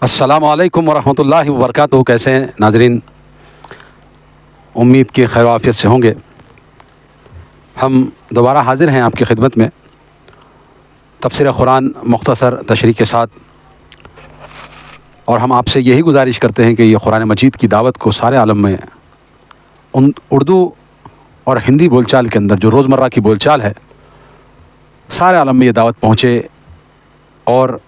السلام علیکم ورحمۃ اللہ وبرکاتہ۔ کیسے ہیں ناظرین؟ امید کہ خیر و عافیت سے ہوں گے۔ ہم دوبارہ حاضر ہیں آپ کی خدمت میں تفسیر قرآن مختصر تشریح کے ساتھ، اور ہم آپ سے یہی گزارش کرتے ہیں کہ یہ قرآن مجید کی دعوت کو سارے عالم میں اردو اور ہندی بول چال کے اندر جو روزمرہ کی بول چال ہے، سارے عالم میں یہ دعوت پہنچے اور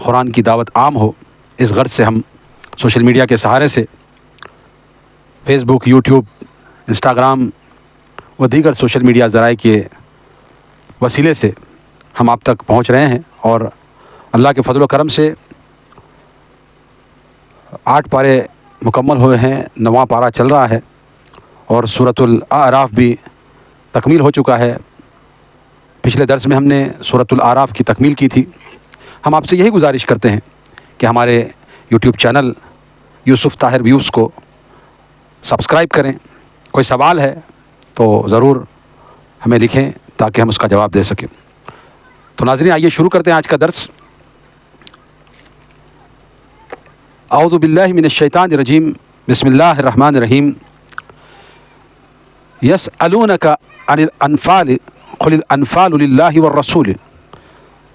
قرآن کی دعوت عام ہو۔ اس غرض سے ہم سوشل میڈیا کے سہارے سے فیس بک، یوٹیوب، انسٹاگرام و دیگر سوشل میڈیا ذرائع کے وسیلے سے ہم آپ تک پہنچ رہے ہیں، اور اللہ کے فضل و کرم سے 8 پارے مکمل ہوئے ہیں، 9واں پارہ چل رہا ہے، اور سورۃ الاعراف بھی تکمیل ہو چکا ہے۔ پچھلے درس میں ہم نے سورۃ الاعراف کی تکمیل کی تھی۔ ہم آپ سے یہی گزارش کرتے ہیں کہ ہمارے یوٹیوب چینل یوسف طاہر ویوز کو سبسکرائب کریں۔ کوئی سوال ہے تو ضرور ہمیں لکھیں تاکہ ہم اس کا جواب دے سکیں۔ تو ناظرین، آئیے شروع کرتے ہیں آج کا درس۔ اعوذ باللہ من الشیطان الرجیم، بسم اللہ الرحمن الرحیم۔ یسألونک عن الانفال قل الانفال للہ والرسول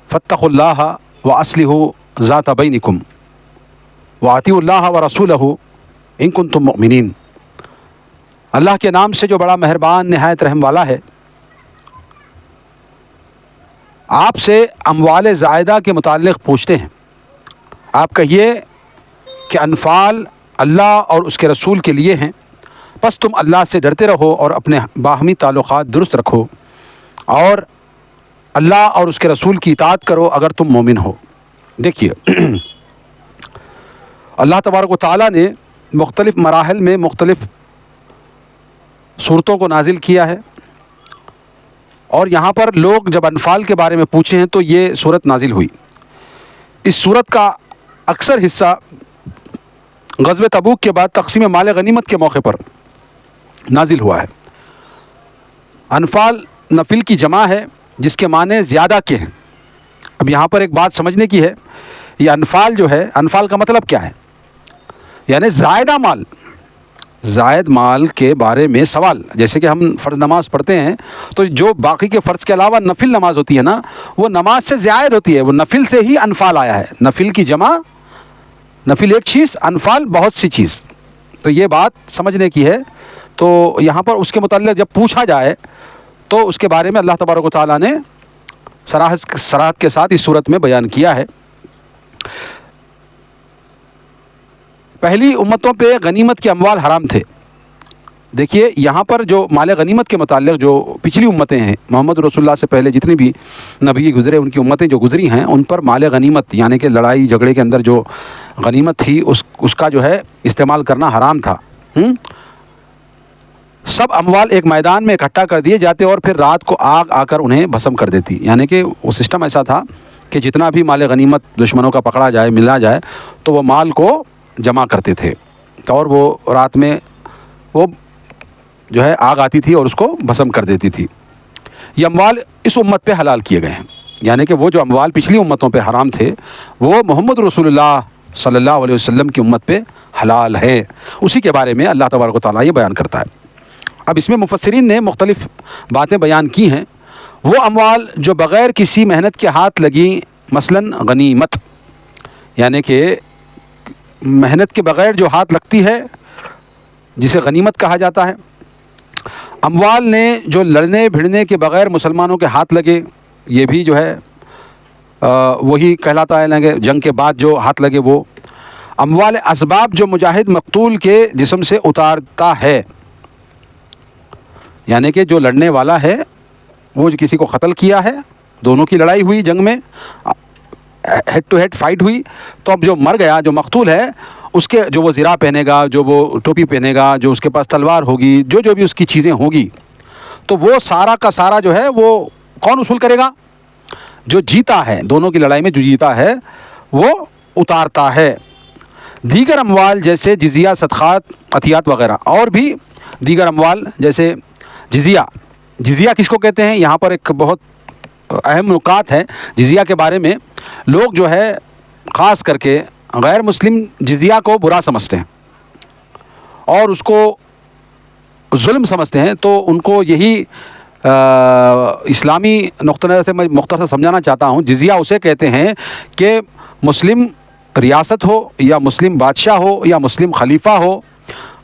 فاتقوا اللہ وَأَصْلِحُوا ذَاتَ بَيْنِكُمْ وَأَطِیعُوا اللَّهَ وَرَسُولَهُ إِن كُنتُم مُؤْمِنِینَ۔ اللہ کے نام سے جو بڑا مہربان نہایت رحم والا ہے، آپ سے اموال زائدہ کے متعلق پوچھتے ہیں۔ آپ کہیے کہ انفال اللہ اور اس کے رسول کے لیے ہیں، بس تم اللہ سے ڈرتے رہو اور اپنے باہمی تعلقات درست رکھو، اور اللہ اور اس کے رسول کی اطاعت کرو اگر تم مومن ہو۔ دیکھیے، اللہ تبارک و تعالیٰ نے مختلف مراحل میں مختلف صورتوں کو نازل کیا ہے، اور یہاں پر لوگ جب انفال کے بارے میں پوچھے ہیں تو یہ صورت نازل ہوئی۔ اس صورت کا اکثر حصہ غزوہ تبوک کے بعد تقسیم مال غنیمت کے موقع پر نازل ہوا ہے۔ انفال نفل کی جمع ہے جس کے معنی زیادہ کے ہیں۔ اب یہاں پر ایک بات سمجھنے کی ہے، یہ انفال جو ہے، انفال کا مطلب کیا ہے؟ یعنی زائدہ مال، زائد مال کے بارے میں سوال۔ جیسے کہ ہم فرض نماز پڑھتے ہیں تو جو باقی کے فرض کے علاوہ نفل نماز ہوتی ہے نا، وہ نماز سے زائد ہوتی ہے، وہ نفل سے ہی انفال آیا ہے۔ نفل کی جمع، نفل ایک چیز، انفال بہت سی چیز۔ تو یہ بات سمجھنے کی ہے۔ تو یہاں پر اس کے متعلق جب پوچھا جائے تو اس کے بارے میں اللہ تبارک و تعالیٰ نے صراحت کے ساتھ اس صورت میں بیان کیا ہے۔ پہلی امتوں پہ غنیمت کے اموال حرام تھے۔ دیکھیے یہاں پر جو مال غنیمت کے متعلق جو پچھلی امتیں ہیں، محمد رسول اللہ سے پہلے جتنی بھی نبی گزرے، ان کی امتیں جو گزری ہیں، ان پر مال غنیمت یعنی کہ لڑائی جھگڑے کے اندر جو غنیمت تھی اس کا جو ہے استعمال کرنا حرام تھا۔ سب اموال ایک میدان میں اکٹھا کر دیے جاتے اور پھر رات کو آگ آ کر انہیں بھسم کر دیتی۔ یعنی کہ وہ سسٹم ایسا تھا کہ جتنا بھی مال غنیمت دشمنوں کا پکڑا جائے، ملا جائے، تو وہ مال کو جمع کرتے تھے، اور وہ رات میں وہ جو ہے آگ آتی تھی اور اس کو بھسم کر دیتی تھی۔ یہ اموال اس امت پہ حلال کیے گئے ہیں، یعنی کہ وہ جو اموال پچھلی امتوں پہ حرام تھے وہ محمد رسول اللہ صلی اللہ علیہ وسلم کی امت پہ حلال ہے۔ اسی کے بارے میں اللہ تبارک و تعالیٰ یہ بیان کرتا ہے۔ اب اس میں مفسرین نے مختلف باتیں بیان کی ہیں۔ وہ اموال جو بغیر کسی محنت کے ہاتھ لگیں، مثلاً غنیمت، یعنی کہ محنت کے بغیر جو ہاتھ لگتی ہے جسے غنیمت کہا جاتا ہے۔ اموال نے جو لڑنے بھڑنے کے بغیر مسلمانوں کے ہاتھ لگے، یہ بھی جو ہے وہی کہلاتا ہے، جنگ کے بعد جو ہاتھ لگے وہ۔ اموال اسباب جو مجاہد مقتول کے جسم سے اتارتا ہے، یعنی کہ جو لڑنے والا ہے وہ جو کسی کو قتل کیا ہے، دونوں کی لڑائی ہوئی، جنگ میں ہیڈ ٹو ہیڈ فائٹ ہوئی، تو اب جو مر گیا، جو مقتول ہے، اس کے جو وہ زرہ پہنے گا، جو وہ ٹوپی پہنے گا، جو اس کے پاس تلوار ہوگی، جو بھی اس کی چیزیں ہوگی، تو وہ سارا کا سارا جو ہے وہ کون وصول کرے گا؟ جو جیتا ہے، دونوں کی لڑائی میں جو جیتا ہے وہ اتارتا ہے۔ دیگر اموال جیسے جزیہ، صدقات، عطیات وغیرہ، اور بھی دیگر اموال جیسے جزیہ کس کو کہتے ہیں؟ یہاں پر ایک بہت اہم نکات ہے جزیہ کے بارے میں۔ لوگ جو ہے خاص کر کے غیر مسلم جزیہ کو برا سمجھتے ہیں اور اس کو ظلم سمجھتے ہیں، تو ان کو یہی اسلامی نقطہ نظر سے میں مختصر سمجھانا چاہتا ہوں۔ جزیہ اسے کہتے ہیں کہ مسلم ریاست ہو یا مسلم بادشاہ ہو یا مسلم خلیفہ ہو،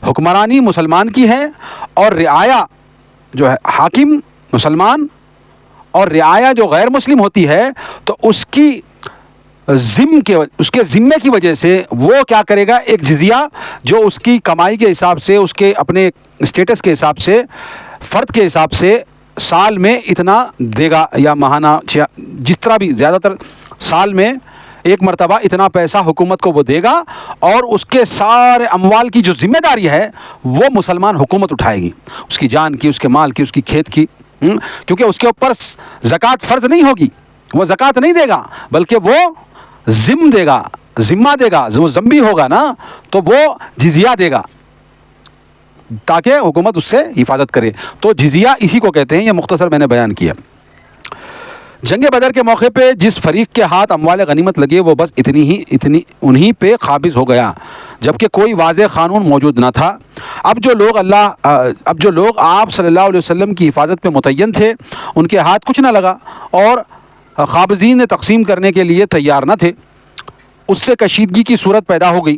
حکمرانی مسلمان کی ہے اور رعایا جو ہے حاکم مسلمان اور رعایا جو غیر مسلم ہوتی ہے، تو اس کے ذمے کی وجہ سے وہ کیا کرے گا، ایک جزیہ جو اس کی کمائی کے حساب سے، اس کے اپنے اسٹیٹس کے حساب سے، فرد کے حساب سے سال میں اتنا دے گا، یا ماہانہ جس طرح بھی، زیادہ تر سال میں ایک مرتبہ اتنا پیسہ حکومت کو وہ دے گا، اور اس کے سارے اموال کی جو ذمہ داری ہے وہ مسلمان حکومت اٹھائے گی، اس کی جان کی، اس کے مال کی، اس کی کھیت کی، کیونکہ اس کے اوپر زکوٰۃ فرض نہیں ہوگی، وہ زکوٰۃ نہیں دے گا بلکہ وہ ذمہ دے گا، وہ ذمہ ہوگا نا، تو وہ جزیہ دے گا تاکہ حکومت اس سے حفاظت کرے۔ تو جزیہ اسی کو کہتے ہیں، یہ مختصر میں نے بیان کیا۔ جنگ بدر کے موقع پہ جس فریق کے ہاتھ اموال غنیمت لگے وہ بس انہی پہ قابض ہو گیا، جبکہ کوئی واضح قانون موجود نہ تھا۔ اب جو لوگ آپ صلی اللہ علیہ وسلم کی حفاظت پہ متعین تھے، ان کے ہاتھ کچھ نہ لگا اور قابضین تقسیم کرنے کے لیے تیار نہ تھے، اس سے کشیدگی کی صورت پیدا ہو گئی۔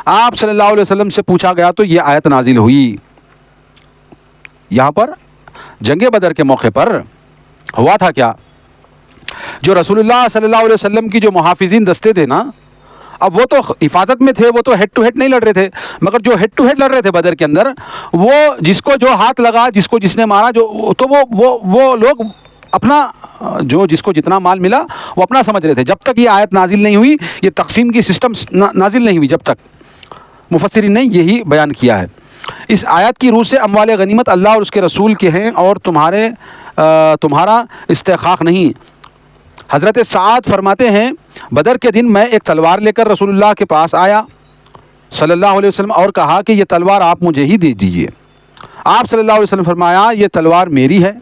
آپ صلی اللہ علیہ وسلم سے پوچھا گیا تو یہ آیت نازل ہوئی۔ یہاں پر جنگ بدر کے موقع پر ہوا تھا کیا، جو رسول اللہ صلی اللہ علیہ وسلم کی جو محافظین دستے تھے نا، اب وہ تو حفاظت میں تھے، وہ تو ہیڈ ٹو ہیڈ نہیں لڑ رہے تھے، مگر جو ہیڈ ٹو ہیڈ لڑ رہے تھے بدر کے اندر، وہ جس کو جو ہاتھ لگا، جس نے مارا، تو وہ لوگ اپنا جس کو جتنا مال ملا وہ اپنا سمجھ رہے تھے، جب تک یہ آیت نازل نہیں ہوئی، یہ تقسیم کی سسٹم نازل نہیں ہوئی، جب تک مفسرین نے یہی بیان کیا ہے۔ اس آیت کی روح سے اموال غنیمت اللہ اور اس کے رسول کے ہیں اور تمہارا استحقاق نہیں۔ حضرت سعد فرماتے ہیں، بدر کے دن میں ایک تلوار لے کر رسول اللہ کے پاس آیا صلی اللہ علیہ وسلم اور کہا کہ یہ تلوار آپ مجھے ہی دے دیجئے۔ آپ صلی اللہ علیہ وسلم فرمایا، یہ تلوار میری ہے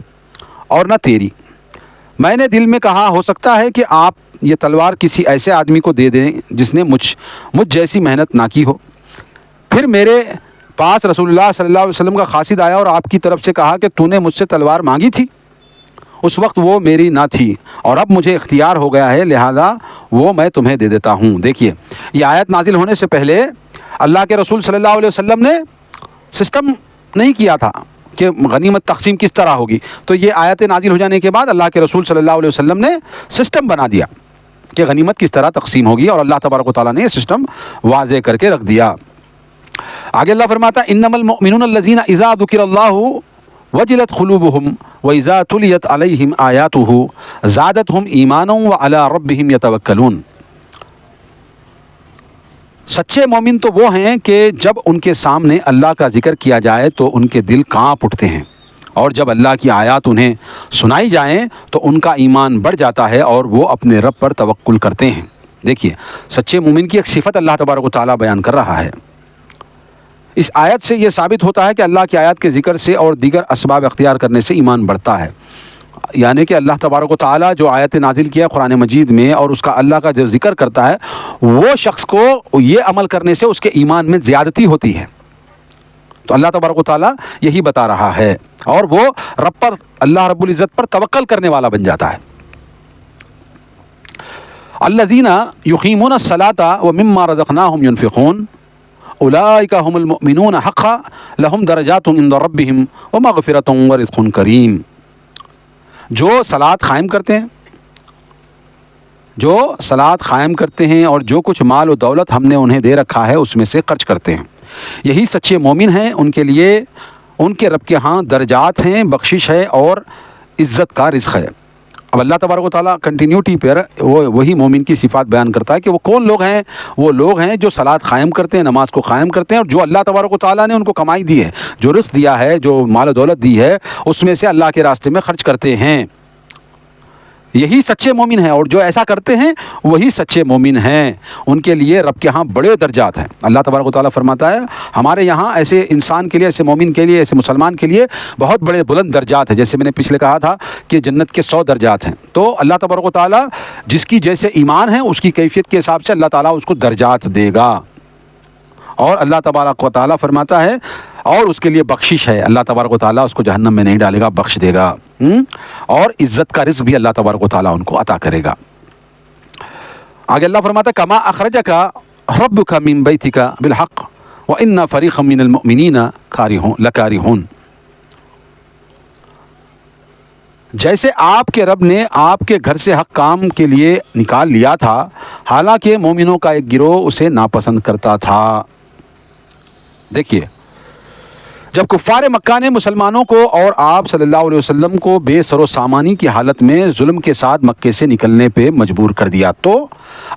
اور نہ تیری۔ میں نے دل میں کہا، ہو سکتا ہے کہ آپ یہ تلوار کسی ایسے آدمی کو دے دیں جس نے مجھ جیسی محنت نہ کی ہو۔ پھر میرے پاس رسول اللہ صلی اللہ علیہ وسلم کا قاصد آیا اور آپ کی طرف سے کہا کہ تو نے مجھ سے تلوار مانگی تھی، اس وقت وہ میری نہ تھی اور اب مجھے اختیار ہو گیا ہے، لہذا وہ میں تمہیں دے دیتا ہوں۔ دیکھیے، یہ آیت نازل ہونے سے پہلے اللہ کے رسول صلی اللہ علیہ وسلم نے سسٹم نہیں کیا تھا کہ غنیمت تقسیم کس طرح ہوگی، تو یہ آیت نازل ہو جانے کے بعد اللہ کے رسول صلی اللہ علیہ وسلم نے سسٹم بنا دیا کہ غنیمت کس طرح تقسیم ہوگی، اور اللہ تبارک و تعالیٰ نے یہ سسٹم واضح کر کے رکھ دیا۔ آگے اللہ فرماتا ہے، انما المؤمنون الذین اذا ذکر اللہ وجلت قلوبهم واذا تلیت علیہم آیاتہ زادتہم ایمانا وعلی ربہم یتوکلون۔ سچے مومن تو وہ ہیں کہ جب ان کے سامنے اللہ کا ذکر کیا جائے تو ان کے دل کانپ اٹھتے ہیں، اور جب اللہ کی آیات انہیں سنائی جائیں تو ان کا ایمان بڑھ جاتا ہے اور وہ اپنے رب پر توکل کرتے ہیں۔ دیکھیے، سچے مومن کی ایک صفت اللہ تبارک و تعالیٰ بیان کر رہا ہے۔ اس آیت سے یہ ثابت ہوتا ہے کہ اللہ کی آیات کے ذکر سے اور دیگر اسباب اختیار کرنے سے ایمان بڑھتا ہے، یعنی کہ اللہ تبارک و تعالیٰ جو آیت نازل کیا قرآن مجید میں اور اس کا اللہ کا جو ذکر کرتا ہے، وہ شخص کو یہ عمل کرنے سے اس کے ایمان میں زیادتی ہوتی ہے۔ تو اللہ تبارک و تعالیٰ یہی بتا رہا ہے، اور وہ رب پر، اللہ رب العزت پر توکل کرنے والا بن جاتا ہے۔ الذین یقیمون الصلاۃ ومما رزقناہم ینفقون اولئک هم المؤمنون حقا لهم درجات عند ربهم ومغفرۃ ورزق کریم۔ جو صلاۃ قائم کرتے ہیں اور جو کچھ مال و دولت ہم نے انہیں دے رکھا ہے اس میں سے خرچ کرتے ہیں، یہی سچے مومن ہیں، ان کے لیے ان کے رب کے ہاں درجات ہیں، بخشش ہے اور عزت کا رزق ہے۔ اب اللہ تبارک و تعالیٰ کنٹینیوٹی پر وہی مومن کی صفات بیان کرتا ہے کہ وہ کون لوگ ہیں۔ وہ لوگ ہیں جو صلاۃ قائم کرتے ہیں، نماز کو قائم کرتے ہیں، اور جو اللہ تبارک و تعالیٰ نے ان کو کمائی دی ہے، جو رزق دیا ہے، جو مال و دولت دی ہے، اس میں سے اللہ کے راستے میں خرچ کرتے ہیں۔ یہی سچے مومن ہیں، اور جو ایسا کرتے ہیں وہی سچے مومن ہیں، ان کے لیے رب کے ہاں بڑے درجات ہیں۔ اللہ تبارک و تعالیٰ فرماتا ہے ہمارے یہاں ایسے انسان کے لیے، ایسے مومن کے لیے، ایسے مسلمان کے لیے بہت بڑے بلند درجات ہیں۔ جیسے میں نے پچھلے کہا تھا کہ جنت کے 100 درجات ہیں، تو اللہ تبارک و تعالیٰ جس کی جیسے ایمان ہے اس کی کیفیت کے حساب سے اللہ تعالیٰ اس کو درجات دے گا۔ اور اللہ تبارک و تعالیٰ فرماتا ہے اور اس کے لیے بخشش ہے، اللہ تبارک و تعالیٰ اس کو جہنم میں نہیں ڈالے گا، بخش دے گا، اور عزت کا رزق بھی اللہ تبارک و تعالیٰ ان کو عطا کرے گا۔ آگے اللہ فرماتا ہے کما اخرجک ربک من بیتک بالحق وان فریقا من المؤمنین لکارہون، جیسے آپ کے رب نے آپ کے گھر سے حق کام کے لیے نکال لیا تھا، حالانکہ مومنوں کا ایک گروہ اسے ناپسند کرتا تھا۔ دیکھیے، جب کفار مکہ نے مسلمانوں کو اور آپ صلی اللہ علیہ وسلم کو بے سر و سامانی کی حالت میں ظلم کے ساتھ مکے سے نکلنے پہ مجبور کر دیا، تو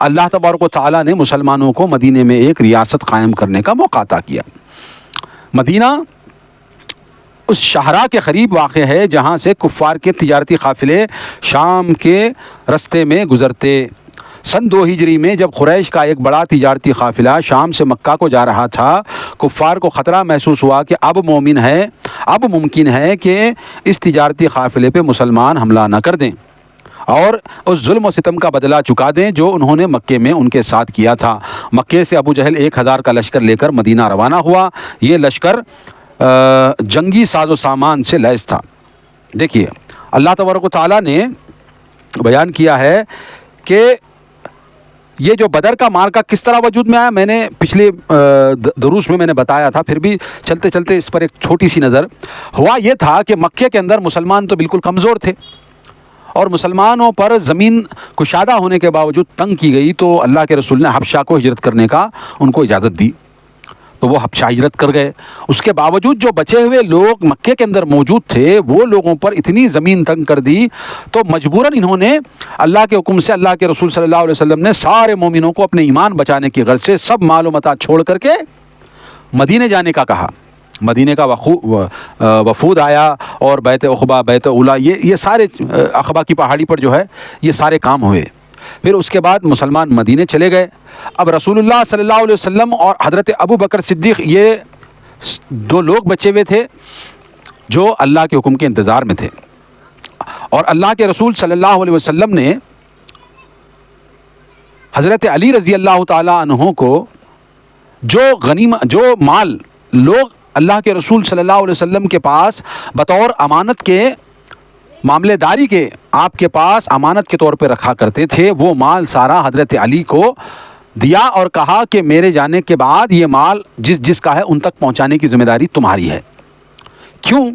اللہ تبارک و تعالیٰ نے مسلمانوں کو مدینے میں ایک ریاست قائم کرنے کا موقع عطا کیا۔ مدینہ اس شہرہ کے قریب واقع ہے جہاں سے کفار کے تجارتی قافلے شام کے رستے میں گزرتے۔ سن 2 ہجری میں جب قریش کا ایک بڑا تجارتی قافلہ شام سے مکہ کو جا رہا تھا، کفار کو خطرہ محسوس ہوا کہ اب ممکن ہے کہ اس تجارتی قافلے پہ مسلمان حملہ نہ کر دیں اور اس ظلم و ستم کا بدلہ چکا دیں جو انہوں نے مکے میں ان کے ساتھ کیا تھا۔ مکے سے ابو جہل 1000 کا لشکر لے کر مدینہ روانہ ہوا۔ یہ لشکر جنگی ساز و سامان سے لیس تھا۔ دیکھیے، اللہ تبارک و تعالیٰ نے بیان کیا ہے کہ یہ جو بدر کا معرکہ کس طرح وجود میں آیا، میں نے پچھلے دروس میں نے بتایا تھا، پھر بھی چلتے چلتے اس پر ایک چھوٹی سی نظر۔ ہوا یہ تھا کہ مکے کے اندر مسلمان تو بالکل کمزور تھے، اور مسلمانوں پر زمین کشادہ ہونے کے باوجود تنگ کی گئی، تو اللہ کے رسول نے حبشہ کو ہجرت کرنے کا ان کو اجازت دی، تو وہ حبشہ ہجرت کر گئے۔ اس کے باوجود جو بچے ہوئے لوگ مکے کے اندر موجود تھے، وہ لوگوں پر اتنی زمین تنگ کر دی، تو مجبوراً انہوں نے اللہ کے حکم سے اللہ کے رسول صلی اللہ علیہ وسلم نے سارے مومنوں کو اپنے ایمان بچانے کی غرض سے سب مال و متاع چھوڑ کر کے مدینے جانے کا کہا۔ مدینے کا وفود آیا، اور بیت عقبہ، بیت اولا، یہ سارے عقبہ کی پہاڑی پر جو ہے یہ سارے کام ہوئے۔ پھر اس کے بعد مسلمان مدینے چلے گئے۔ اب رسول اللہ صلی اللہ علیہ وسلم اور حضرت ابو بکر صدیق، یہ 2 لوگ بچے ہوئے تھے جو اللہ کے حکم کے انتظار میں تھے، اور اللہ کے رسول صلی اللہ علیہ وسلم نے حضرت علی رضی اللہ تعالیٰ عنہ کو جو مال لوگ اللہ کے رسول صلی اللہ علیہ وسلم کے پاس بطور امانت کے، معاملے داری کے آپ کے پاس امانت کے طور پہ رکھا کرتے تھے، وہ مال سارا حضرت علی کو دیا اور کہا کہ میرے جانے کے بعد یہ مال جس کا ہے ان تک پہنچانے کی ذمہ داری تمہاری ہے۔ کیوں؟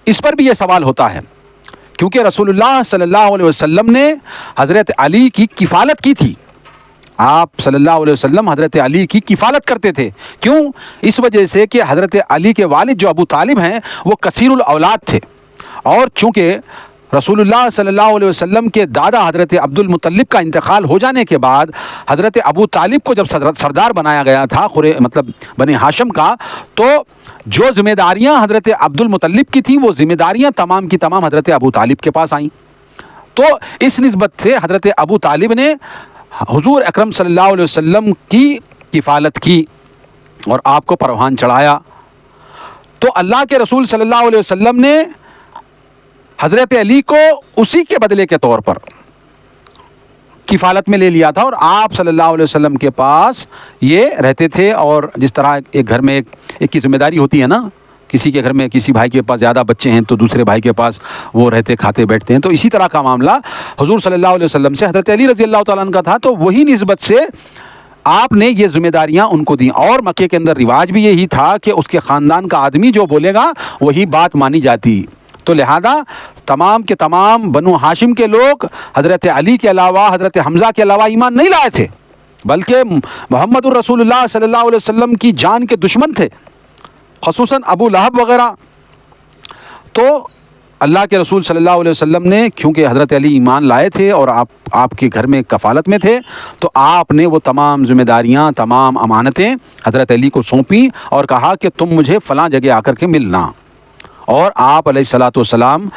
اس پر بھی یہ سوال ہوتا ہے، کیونکہ رسول اللہ صلی اللہ علیہ وسلم نے حضرت علی کی کفالت کی تھی۔ آپ صلی اللہ علیہ وسلم حضرت علی کی کفالت کرتے تھے۔ کیوں؟ اس وجہ سے کہ حضرت علی کے والد جو ابو طالب ہیں وہ کثیر الاولاد تھے، اور چونکہ رسول اللہ صلی اللہ علیہ وسلم کے دادا حضرت عبد المطلب کا انتقال ہو جانے کے بعد حضرت ابو طالب کو جب سردار بنایا گیا تھا مطلب بنی ہاشم کا، تو جو ذمہ داریاں حضرت عبد المطلب کی تھیں وہ ذمہ داریاں تمام کی تمام حضرت ابو طالب کے پاس آئیں۔ تو اس نسبت سے حضرت ابو طالب نے حضور اکرم صلی اللہ علیہ وسلم کی کفالت کی اور آپ کو پروان چڑھایا۔ تو اللہ کے رسول صلی اللہ علیہ وسلم نے حضرت علی کو اسی کے بدلے کے طور پر کفالت میں لے لیا تھا، اور آپ صلی اللہ علیہ وسلم کے پاس یہ رہتے تھے۔ اور جس طرح ایک گھر میں ایک کی ذمہ داری ہوتی ہے نا، کسی کے گھر میں کسی بھائی کے پاس زیادہ بچے ہیں تو دوسرے بھائی کے پاس وہ رہتے کھاتے بیٹھتے ہیں، تو اسی طرح کا معاملہ حضور صلی اللہ علیہ وسلم سے حضرت علی رضی اللہ تعالیٰ عنہ کا تھا۔ تو وہی نسبت سے آپ نے یہ ذمہ داریاں ان کو دیں، اور مکے کے اندر رواج بھی یہی تھا کہ اس کے خاندان کا آدمی جو بولے گا وہی بات مانی جاتی۔ تو لہذا تمام کے تمام بنو ہاشم کے لوگ حضرت علی کے علاوہ، حضرت حمزہ کے علاوہ ایمان نہیں لائے تھے، بلکہ محمد الرسول اللہ صلی اللہ علیہ وسلم کی جان کے دشمن تھے، خصوصاً ابو لہب وغیرہ۔ تو اللہ کے رسول صلی اللہ علیہ وسلم نے کیونکہ حضرت علی ایمان لائے تھے اور آپ کے گھر میں کفالت میں تھے، تو آپ نے وہ تمام ذمہ داریاں، تمام امانتیں حضرت علی کو سونپیں اور کہا کہ تم مجھے فلاں جگہ آ کر کے ملنا۔ اور آپ علیہ الصلوۃ والسلام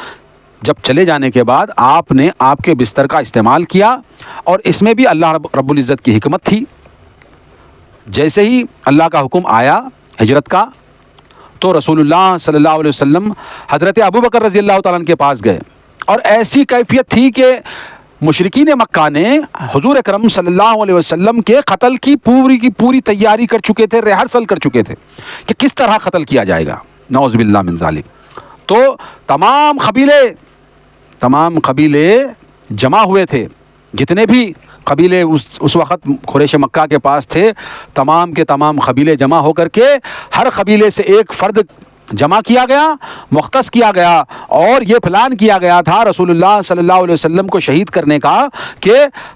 جب چلے جانے کے بعد آپ نے آپ کے بستر کا استعمال کیا، اور اس میں بھی اللہ رب العزت کی حکمت تھی۔ جیسے ہی اللہ کا حکم آیا ہجرت کا، تو رسول اللہ صلی اللہ علیہ وسلم حضرت ابو بکر رضی اللہ تعالیٰ عنہ کے پاس گئے، اور ایسی کیفیت تھی کہ مشرکین مکہ نے حضور اکرم صلی اللہ علیہ وسلم کے قتل کی پوری تیاری کر چکے تھے، ریہرسل کر چکے تھے کہ کس طرح قتل کیا جائے گا، نعوذ باللہ من ذالک۔ تو تمام قبیلے جمع ہوئے تھے، جتنے بھی قبیلے اس وقت قریش مکہ کے پاس تھے، تمام کے تمام قبیلے جمع ہو کر کے ہر قبیلے سے ایک فرد جمع کیا گیا، مختص کیا گیا، اور یہ پلان کیا گیا تھا رسول اللہ صلی اللہ علیہ وسلم کو شہید کرنے کا کہ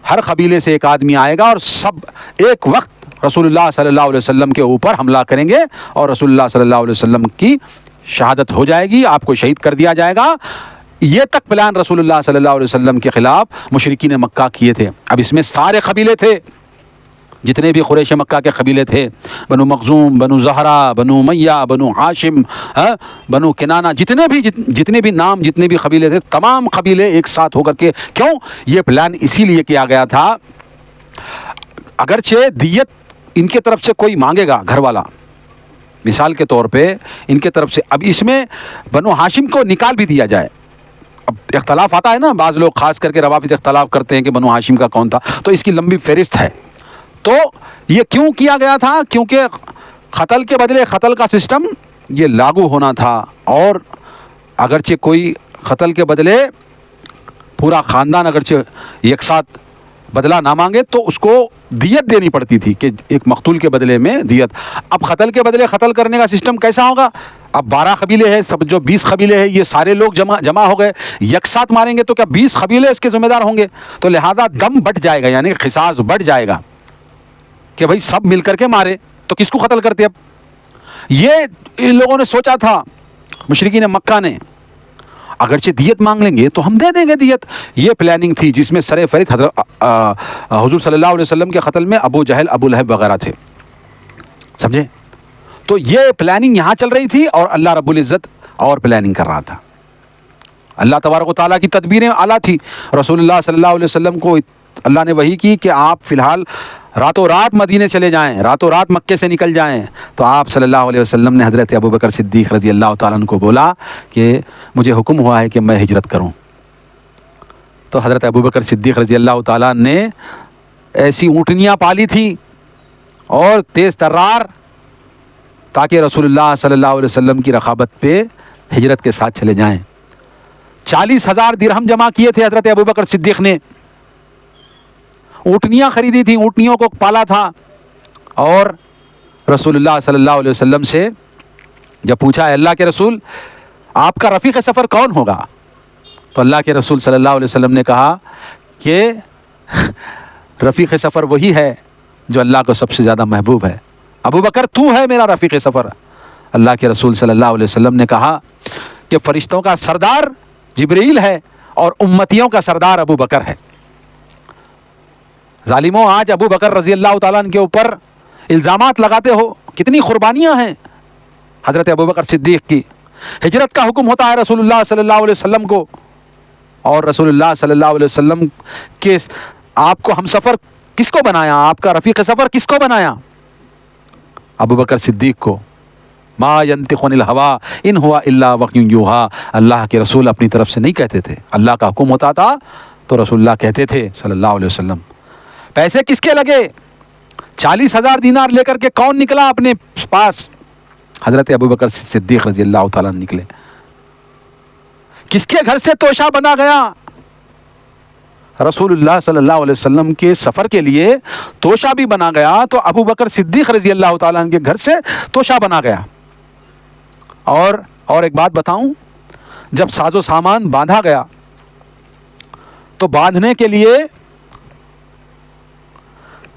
ہر قبیلے سے ایک آدمی آئے گا اور سب ایک وقت رسول اللہ صلی اللہ علیہ وسلم کے اوپر حملہ کریں گے، اور رسول اللہ صلی اللہ علیہ وسلم کی شہادت ہو جائے گی، آپ کو شہید کر دیا جائے گا۔ یہ تک پلان رسول اللہ صلی اللہ علیہ وسلم کے خلاف مشرکین مکہ کیے تھے۔ اب اس میں سارے قبیلے تھے، جتنے بھی قریش مکہ کے قبیلے تھے، بنو مخزوم، بنو زہرہ، بنو امیہ، بنو ہاشم، بنو کنانہ، جتنے بھی نام، جتنے بھی قبیلے تھے، تمام قبیلے ایک ساتھ ہو کر کے، کیوں یہ پلان اسی لیے کیا گیا تھا، اگرچہ دیت ان کے طرف سے کوئی مانگے گا گھر والا، مثال کے طور پہ ان کے طرف سے، اب اس میں بنو ہاشم کو نکال بھی دیا جائے، اب اختلاف آتا ہے نا، بعض لوگ خاص کر کے روافض اختلاف کرتے ہیں کہ بنو ہاشم کا کون تھا، تو اس کی لمبی فہرست ہے۔ تو یہ کیوں کیا گیا تھا؟ کیونکہ قتل کے بدلے قتل کا سسٹم یہ لاگو ہونا تھا، اور اگرچہ کوئی قتل کے بدلے پورا خاندان اگرچہ ایک ساتھ بدلہ نہ مانگے تو اس کو دیت دینی پڑتی تھی، کہ ایک مقتول کے بدلے میں دیت۔ اب قتل کے بدلے قتل کرنے کا سسٹم کیسا ہوگا؟ اب 12 قبیلے ہیں، سب جو 20 قبیلے ہیں، یہ سارے لوگ جمع ہو گئے، یک ساتھ ماریں گے تو کیا 20 قبیلے اس کے ذمہ دار ہوں گے؟ تو لہذا دم بٹ جائے گا، یعنی قصاص بڑھ جائے گا کہ بھائی سب مل کر کے مارے تو کس کو قتل کرتے؟ اب یہ ان لوگوں نے سوچا تھا، مشرکین مکہ نے، اگرچہ دیت مانگ لیں گے تو ہم دے دیں گے دیت۔ یہ پلاننگ تھی جس میں سر فہرست حضور صلی اللہ علیہ وسلم کے قتل میں ابو جہل، ابو لہب وغیرہ تھے، سمجھے؟ تو یہ پلاننگ یہاں چل رہی تھی، اور اللہ رب العزت اور پلاننگ کر رہا تھا۔ اللہ تبارک و تعالیٰ کی تدبیریں اعلیٰ تھی۔ رسول اللہ صلی اللہ علیہ وسلم کو اللہ نے وحی کی کہ آپ فی الحال راتوں رات مدینے چلے جائیں، راتوں رات مکے سے نکل جائیں، تو آپ صلی اللہ علیہ وسلم نے حضرت ابو بکر صدیق رضی اللہ تعالیٰ عنہ کو بولا کہ مجھے حکم ہوا ہے کہ میں ہجرت کروں۔ تو حضرت ابو بکر صدیق رضی اللہ تعالیٰ نے ایسی اونٹنیاں پالی تھیں اور تیز ترار، تاکہ رسول اللہ صلی اللہ علیہ وسلم کی رغبت پہ ہجرت کے ساتھ چلے جائیں۔ 40,000 درہم جمع کیے تھے حضرت ابو بکر صدیق نے، اونٹنیاں خریدی تھیں، اونٹنیوں کو پالا تھا، اور رسول اللہ صلی اللہ علیہ وسلم سے جب پوچھا ہے اللہ کے رسول آپ کا رفیق سفر کون ہوگا، تو اللہ کے رسول صلی اللہ علیہ وسلم نے کہا کہ رفیق سفر وہی ہے جو اللہ کو سب سے زیادہ محبوب ہے، ابو بکر تو ہے میرا رفیق سفر۔ اللہ کے رسول صلی اللہ علیہ وسلم نے کہا کہ فرشتوں کا سردار جبریل ہے اور امتیوں کا سردار ابو بکر ہے۔ ظالموں، آج ابو بکر رضی اللہ تعالیٰ عنہ کے اوپر الزامات لگاتے ہو، کتنی قربانیاں ہیں حضرت ابو بکر صدیق کی۔ ہجرت کا حکم ہوتا ہے رسول اللہ صلی اللہ علیہ وسلم کو، اور رسول اللہ صلی اللہ علیہ وسلم کے آپ کو ہم سفر کس کو بنایا، آپ کا رفیق سفر کس کو بنایا؟ ابو بکر صدیق کو۔ ما ینطق عن الہوی ان ہوا الا وحی یوحی، اللہ کے رسول اپنی طرف سے نہیں کہتے تھے، اللہ کا حکم ہوتا تھا تو رسول اللہ کہتے تھے صلی اللہ علیہ وسلم۔ پیسے کس کے لگے؟ 40,000 دینار لے کر کے کون نکلا اپنے پاس؟ حضرت ابو بکر صدیق رضی اللہ تعالیٰ نکلے۔ کس کے گھر سے توشہ بنا گیا؟ رسول اللہ صلی اللہ علیہ وسلم کے سفر کے لیے توشہ بھی بنا گیا، تو ابو بکر صدیق رضی اللہ تعالیٰ عنہ کے گھر سے توشہ بنا گیا۔ اور ایک بات بتاؤں، جب ساز و سامان باندھا گیا تو باندھنے کے لیے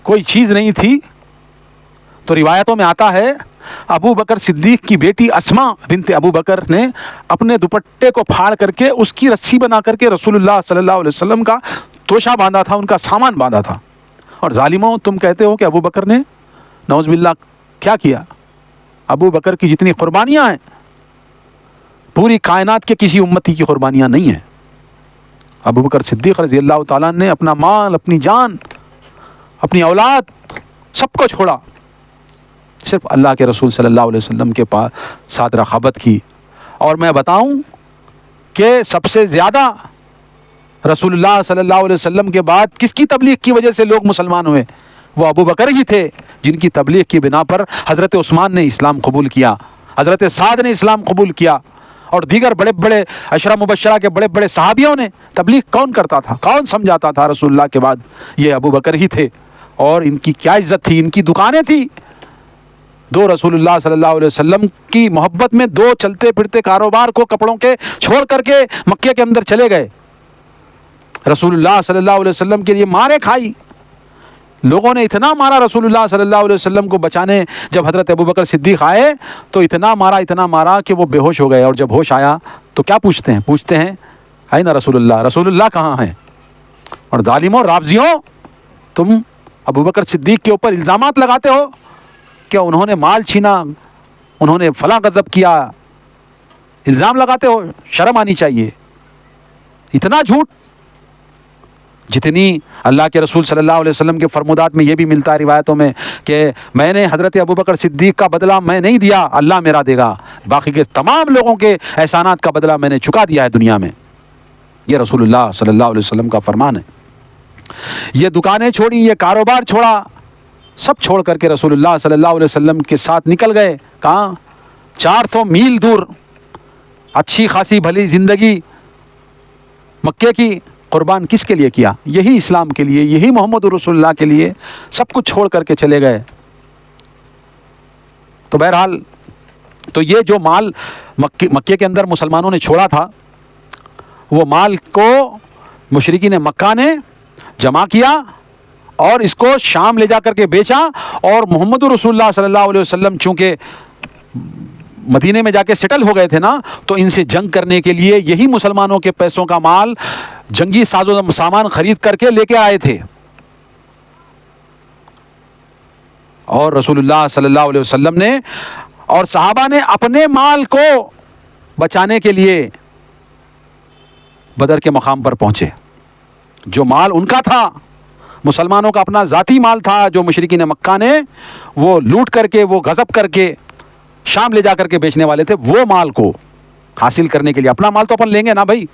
کوئی چیز نہیں تھی، تو روایتوں میں آتا ہے ابو بکر صدیق کی بیٹی اسما بنت ابو بکر نے اپنے دوپٹے کو پھاڑ کر کے اس کی رسی بنا کر کے رسول اللہ صلی اللہ علیہ وسلم کا توشہ باندھا تھا، ان کا سامان باندھا تھا۔ اور ظالموں، تم کہتے ہو کہ ابو بکر نے نعوذ باللہ کیا کیا؟ ابو بکر کی جتنی قربانیاں ہیں پوری کائنات کے کسی امتی کی قربانیاں نہیں ہیں۔ ابو بکر صدیق رضی اللہ تعالیٰ نے اپنا مال، اپنی جان، اپنی اولاد سب کو چھوڑا، صرف اللہ کے رسول صلی اللہ علیہ وسلم کے پاس ساتھ رقابت کی۔ اور میں بتاؤں کہ سب سے زیادہ رسول اللہ صلی اللہ علیہ وسلم کے بعد کس کی تبلیغ کی وجہ سے لوگ مسلمان ہوئے؟ وہ ابو بکر ہی تھے، جن کی تبلیغ کی بنا پر حضرت عثمان نے اسلام قبول کیا، حضرت سعد نے اسلام قبول کیا، اور دیگر بڑے بڑے عشرہ مبشرہ کے بڑے بڑے صحابیوں نے۔ تبلیغ کون کرتا تھا، کون سمجھاتا تھا رسول اللہ کے بعد؟ یہ ابو بکر ہی تھے، اور ان کی کیا عزت تھی، ان کی دکانیں تھیں دو۔ رسول اللہ صلی اللہ علیہ وسلم کی محبت میں دو چلتے پھرتے کاروبار کو کپڑوں کے چھوڑ کر کے مکے کے اندر چلے گئے۔ رسول اللہ صلی اللہ علیہ وسلم کے لیے مارے کھائی، لوگوں نے اتنا مارا رسول اللہ صلی اللہ علیہ وسلم کو بچانے، جب حضرت ابو بکر صدیق آئے تو اتنا مارا کہ وہ بے ہوش ہو گئے، اور جب ہوش آیا تو کیا پوچھتے ہیں آئین رسول اللہ، رسول اللہ کہاں ہیں؟ اور ظالموں، رافضیوں، تم ابو بکر صدیق کے اوپر الزامات لگاتے ہو کہ انہوں نے مال چھینا، انہوں نے فلاں غضب کیا، الزام لگاتے ہو، شرم آنی چاہیے۔ اتنا جھوٹ، جتنی اللہ کے رسول صلی اللہ علیہ وسلم کے فرمودات میں یہ بھی ملتا ہے روایتوں میں کہ میں نے حضرت ابو بکر صدیق کا بدلہ میں نہیں دیا، اللہ میرا دے گا، باقی کے تمام لوگوں کے احسانات کا بدلہ میں نے چکا دیا ہے دنیا میں۔ یہ رسول اللہ صلی اللہ علیہ وسلم کا فرمان ہے۔ یہ دکانیں چھوڑی، یہ کاروبار چھوڑا، سب چھوڑ کر کے رسول اللہ صلی اللہ علیہ وسلم کے ساتھ نکل گئے۔ کہاں؟ 400 میل دور، اچھی خاصی بھلی زندگی مکے کی قربان کس کے لیے کیا؟ یہی اسلام کے لیے، یہی محمد رسول اللہ کے لیے سب کچھ چھوڑ کر کے چلے گئے۔ تو بہرحال تو یہ جو مال مکے کے اندر مسلمانوں نے چھوڑا تھا، وہ مال کو مشرکین مکہ نے جمع کیا اور اس کو شام لے جا کر کے بیچا، اور محمد رسول اللہ صلی اللہ علیہ وسلم چونکہ مدینے میں جا کے سیٹل ہو گئے تھے نا، تو ان سے جنگ کرنے کے لیے یہی مسلمانوں کے پیسوں کا مال، جنگی ساز و سامان خرید کر کے لے کے آئے تھے۔ اور رسول اللہ صلی اللہ علیہ وسلم نے اور صحابہ نے اپنے مال کو بچانے کے لیے بدر کے مقام پر پہنچے۔ جو مال ان کا تھا، مسلمانوں کا اپنا ذاتی مال تھا، جو مشرکین مکہ نے وہ لوٹ کر کے، وہ غصب کر کے شام لے جا کر کے بیچنے والے تھے، وہ مال کو حاصل کرنے کے لیے، اپنا مال تو اپن لیں گے نا بھائی۔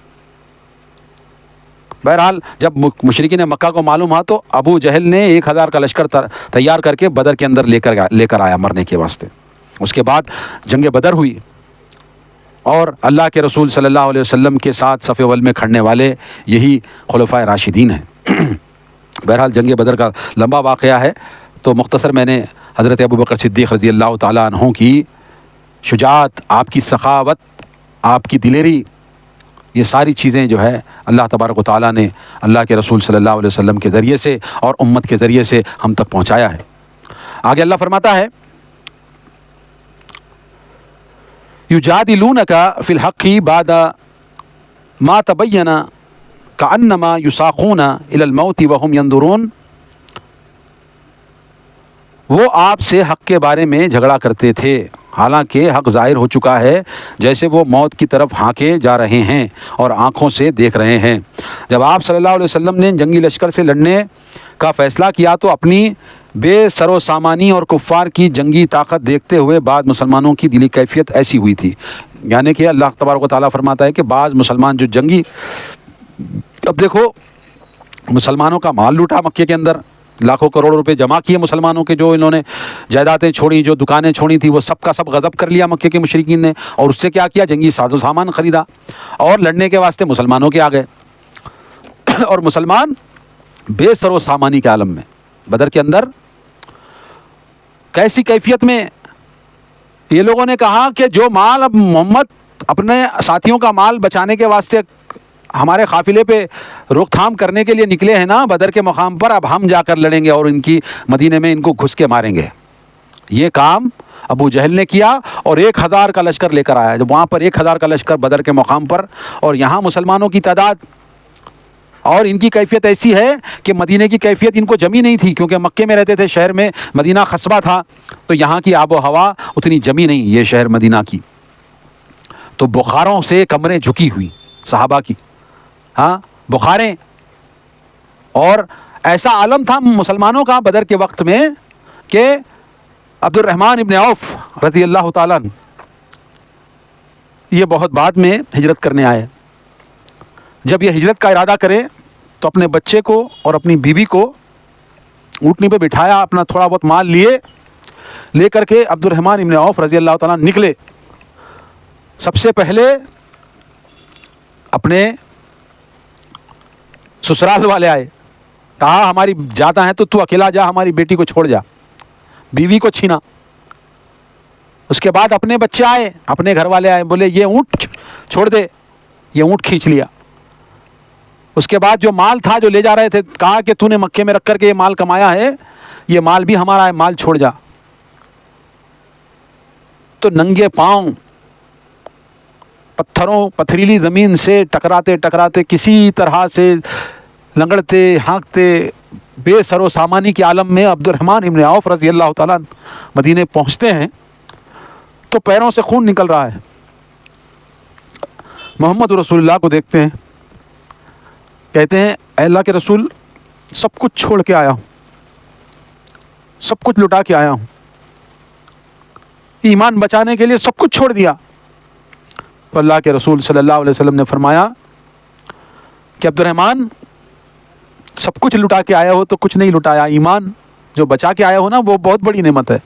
بہرحال جب مشرکین مکہ کو معلوم ہوا تو ابو جہل نے 1000 کا لشکر تیار کر کے بدر کے اندر لے کر آیا مرنے کے واسطے۔ اس کے بعد جنگ بدر ہوئی، اور اللہ کے رسول صلی اللہ علیہ وسلم کے ساتھ صف اول میں کھڑنے والے یہی خلفائے راشدین ہیں۔ بہرحال جنگ بدر کا لمبا واقعہ ہے، تو مختصر میں نے حضرت ابو بکر صدیق رضی اللہ تعالیٰ عنہ کی شجاعت، آپ کی سخاوت، آپ کی دلیری، یہ ساری چیزیں جو ہے اللہ تبارک و تعالیٰ نے اللہ کے رسول صلی اللہ علیہ وسلم کے ذریعے سے اور امت کے ذریعے سے ہم تک پہنچایا ہے۔ آگے اللہ فرماتا ہے یجادلونک فی الحق بعد ما تبین کأنما یساقون الی الموت وهم ینظرون۔ وہ آپ سے حق کے بارے میں جھگڑا کرتے تھے، حالانکہ حق ظاہر ہو چکا ہے، جیسے وہ موت کی طرف ہانکے جا رہے ہیں اور آنکھوں سے دیکھ رہے ہیں۔ جب آپ صلی اللہ علیہ وسلم نے جنگی لشکر سے لڑنے کا فیصلہ کیا تو اپنی بے سر و سامانی اور کفار کی جنگی طاقت دیکھتے ہوئے بعض مسلمانوں کی دلی کیفیت ایسی ہوئی تھی، یعنی کہ اللہ تبارک و تعالیٰ فرماتا ہے کہ بعض مسلمان جو جنگی، اب دیکھو مسلمانوں کا مال لوٹا مکے کے اندر، لاکھوں کروڑ روپے جمع کیے مسلمانوں کے، جو انہوں نے جائیدادیں چھوڑی، جو دکانیں چھوڑی تھی، وہ سب کا سب غضب کر لیا مکے کے مشرکین نے، اور اس سے کیا کیا؟ جنگی ساز و سامان خریدا اور لڑنے کے واسطے مسلمانوں کے آ گئے۔ اور مسلمان بے سر و سامانی کے عالم میں بدر کے اندر کیسی کیفیت میں، یہ لوگوں نے کہا کہ جو مال اب محمد اپنے ساتھیوں کا مال بچانے کے واسطے ہمارے قافلے پہ روک تھام کرنے کے لیے نکلے ہیں نا بدر کے مقام پر، اب ہم جا کر لڑیں گے اور ان کی مدینے میں ان کو گھس کے ماریں گے۔ یہ کام ابو جہل نے کیا اور 1000 کا لشکر لے کر آیا۔ جب وہاں پر 1000 کا لشکر بدر کے مقام پر، اور یہاں مسلمانوں کی تعداد اور ان کی کیفیت ایسی ہے کہ مدینے کی کیفیت ان کو جمی نہیں تھی، کیونکہ مکے میں رہتے تھے، شہر میں، مدینہ قصبہ تھا، تو یہاں کی آب و ہوا اتنی جمی نہیں یہ شہر مدینہ کی، تو بخاروں سے کمریں جھکی ہوئی صحابہ کی، ہاں بخاریں. اور ایسا عالم تھا مسلمانوں کا بدر کے وقت میں کہ عبد الرحمن ابن عوف رضی اللہ تعالیٰ عنہ یہ بہت بعد میں ہجرت کرنے آئے. جب یہ ہجرت کا ارادہ کرے تو اپنے بچے کو اور اپنی بیوی کو اونٹنی پہ بٹھایا, اپنا تھوڑا بہت مال لے کر کے عبد الرحمن ابن عوف رضی اللہ تعالیٰ نکلے. سب سے پہلے اپنے سسرال والے آئے, کہا ہماری جاتا ہے تو اکیلا جا, ہماری بیٹی کو چھوڑ جا, بیوی کو چھینا. اس کے بعد اپنے بچے آئے, اپنے گھر والے آئے, بولے یہ اونٹ چھوڑ دے, یہ اونٹ کھینچ لیا. اس کے بعد جو مال تھا جو لے جا رہے تھے, کہا کہ تو نے مکے میں رکھ کر کے یہ مال کمایا ہے, یہ مال بھی ہمارا ہے, مال چھوڑ جا. تو ننگے پاؤں پتھریلی زمین سے ٹکراتے کسی طرح سے لنگڑتے ہانکتے بے سر و سامانی کے عالم میں عبد الرحمن ابن عوف رضی اللہ تعالیٰ مدینے پہنچتے ہیں تو پیروں سے خون نکل رہا ہے. محمد رسول اللہ کو دیکھتے ہیں, کہتے ہیں اے اللہ کے رسول, سب کچھ چھوڑ کے آیا ہوں, سب کچھ لٹا کے آیا ہوں, ایمان بچانے کے لیے سب کچھ چھوڑ دیا. تو اللہ کے رسول صلی اللہ علیہ وسلم نے فرمایا کہ عبد الرحمن, سب کچھ لٹا کے آیا ہو تو کچھ نہیں لٹایا, ایمان جو بچا کے آیا ہو نا وہ بہت بڑی نعمت ہے.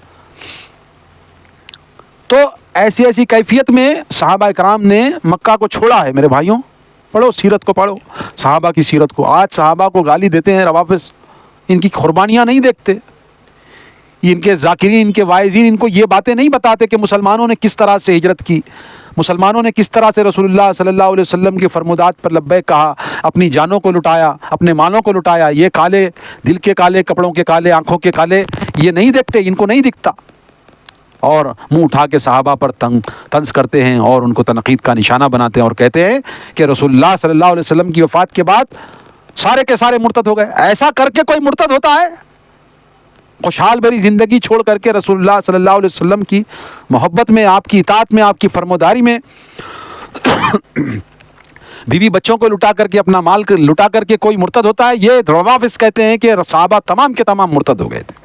تو ایسی کیفیت میں صحابہ کرام نے مکہ کو چھوڑا ہے. میرے بھائیوں, پڑھو سیرت کو, پڑھو صحابہ کی سیرت کو. آج صحابہ کو گالی دیتے ہیں روافض, ان کی قربانیاں نہیں دیکھتے, ان کے ذاکرین, ان کے واعظین ان کو یہ باتیں نہیں بتاتے کہ مسلمانوں نے کس طرح سے ہجرت کی, مسلمانوں نے کس طرح سے رسول اللہ صلی اللہ علیہ وسلم کی فرمودات پر لبیک کہا, اپنی جانوں کو لٹایا, اپنے مالوں کو لٹایا. یہ کالے دل کے کالے, کپڑوں کے کالے, آنکھوں کے کالے, یہ نہیں دیکھتے, ان کو نہیں دکھتا. اور منہ اٹھا کے صحابہ پر طنز کرتے ہیں اور ان کو تنقید کا نشانہ بناتے ہیں اور کہتے ہیں کہ رسول اللہ صلی اللہ علیہ وسلم کی وفات کے بعد سارے کے سارے مرتد ہو گئے. ایسا کر کے کوئی مرتد ہوتا ہے؟ خوشحال بھری زندگی چھوڑ کر کے رسول اللہ صلی اللہ علیہ وسلم کی محبت میں, آپ کی اطاعت میں, آپ کی فرموداری میں بیوی بچوں کو لٹا کر کے, اپنا مال لٹا کر کے کوئی مرتد ہوتا ہے؟ یہ روافض کہتے ہیں کہ صحابہ تمام کے تمام مرتد ہو گئے تھے.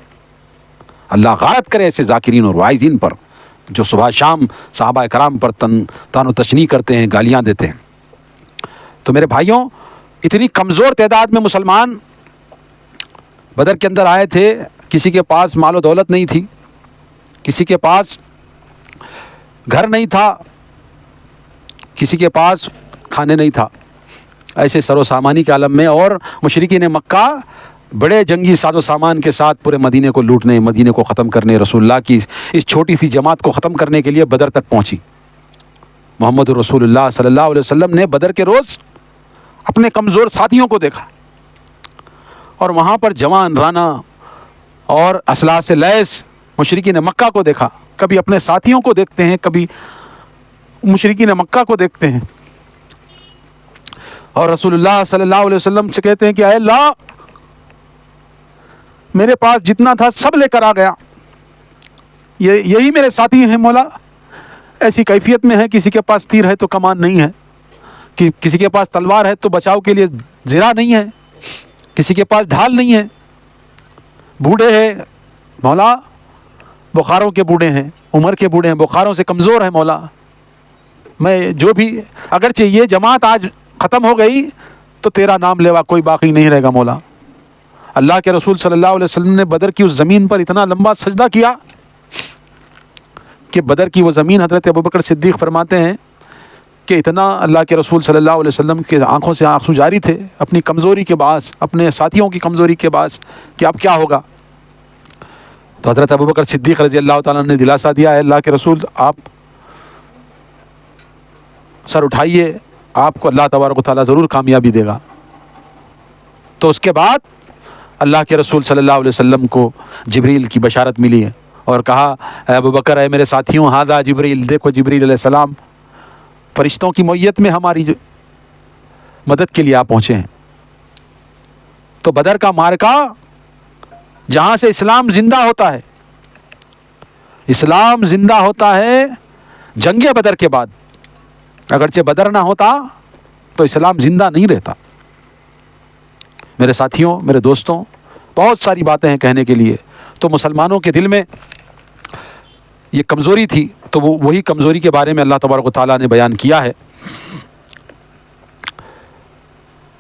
اللہ غارت کرے ایسے ذاکرین اور واعظین پر جو صبح شام صحابہ کرام پر تان و تشنیع کرتے ہیں, گالیاں دیتے ہیں. تو میرے بھائیوں, اتنی کمزور تعداد میں مسلمان بدر کے اندر آئے تھے, کسی کے پاس مال و دولت نہیں تھی, کسی کے پاس گھر نہیں تھا, کسی کے پاس کھانے نہیں تھا, ایسے سر و سامانی کے عالم میں. اور مشرکین مکہ بڑے جنگی ساز و سامان کے ساتھ پورے مدینے کو لوٹنے, مدینے کو ختم کرنے, رسول اللہ کی اس چھوٹی سی جماعت کو ختم کرنے کے لیے بدر تک پہنچی. محمد رسول اللہ صلی اللہ علیہ وسلم نے بدر کے روز اپنے کمزور ساتھیوں کو دیکھا اور وہاں پر جوان رانا اور اسلحہ سے لیس مشرکین مکہ کو دیکھا. کبھی اپنے ساتھیوں کو دیکھتے ہیں, کبھی مشرکین مکہ کو دیکھتے ہیں, اور رسول اللہ صلی اللہ علیہ وسلم سے کہتے ہیں کہ اے اللہ, میرے پاس جتنا تھا سب لے کر آ گیا, یہی میرے ساتھی ہیں مولا. ایسی کیفیت میں ہے, کسی کے پاس تیر ہے تو کمان نہیں ہے, کہ کسی کے پاس تلوار ہے تو بچاؤ کے لیے زرہ نہیں ہے, کسی کے پاس ڈھال نہیں ہے, بوڑھے ہیں مولا, بخاروں کے بوڑھے ہیں, عمر کے بوڑھے ہیں, بخاروں سے کمزور ہیں مولا. میں جو بھی, اگرچہ یہ جماعت آج ختم ہو گئی تو تیرا نام لیوا کوئی باقی نہیں رہے گا مولا. اللہ کے رسول صلی اللہ علیہ وسلم نے بدر کی اس زمین پر اتنا لمبا سجدہ کیا کہ بدر کی وہ زمین, حضرت ابوبکر صدیق فرماتے ہیں کہ اتنا اللہ کے رسول صلی اللہ علیہ وسلم کے آنکھوں سے آنسو جاری تھے اپنی کمزوری کے باعث, اپنے ساتھیوں کی کمزوری کے باعث, کہ اب کیا ہوگا. تو حضرت ابوبکر صدیق رضی اللہ تعالیٰ نے دلاسا دیا, ہے اللہ کے رسول آپ سر اٹھائیے, آپ کو اللہ تبارک و تعالیٰ ضرور کامیابی دے گا. تو اس کے بعد اللہ کے رسول صلی اللہ علیہ وسلم کو جبریل کی بشارت ملی ہے اور کہا اے ابوبکر, اے میرے ساتھیوں, ہاذا جبریل, دیکھو جبریل علیہ السلام فرشتوں کی معیت میں ہماری مدد کے لیے آپ پہنچے ہیں. تو بدر کا معرکہ جہاں سے اسلام زندہ ہوتا ہے, اسلام زندہ ہوتا ہے جنگ بدر کے بعد. اگرچہ بدر نہ ہوتا تو اسلام زندہ نہیں رہتا. میرے ساتھیوں، میرے دوستوں، بہت ساری باتیں ہیں کہنے کے لیے. تو مسلمانوں کے دل میں یہ کمزوری تھی، تو وہی کمزوری کے بارے میں اللہ تبارک و تعالیٰ نے بیان کیا ہے.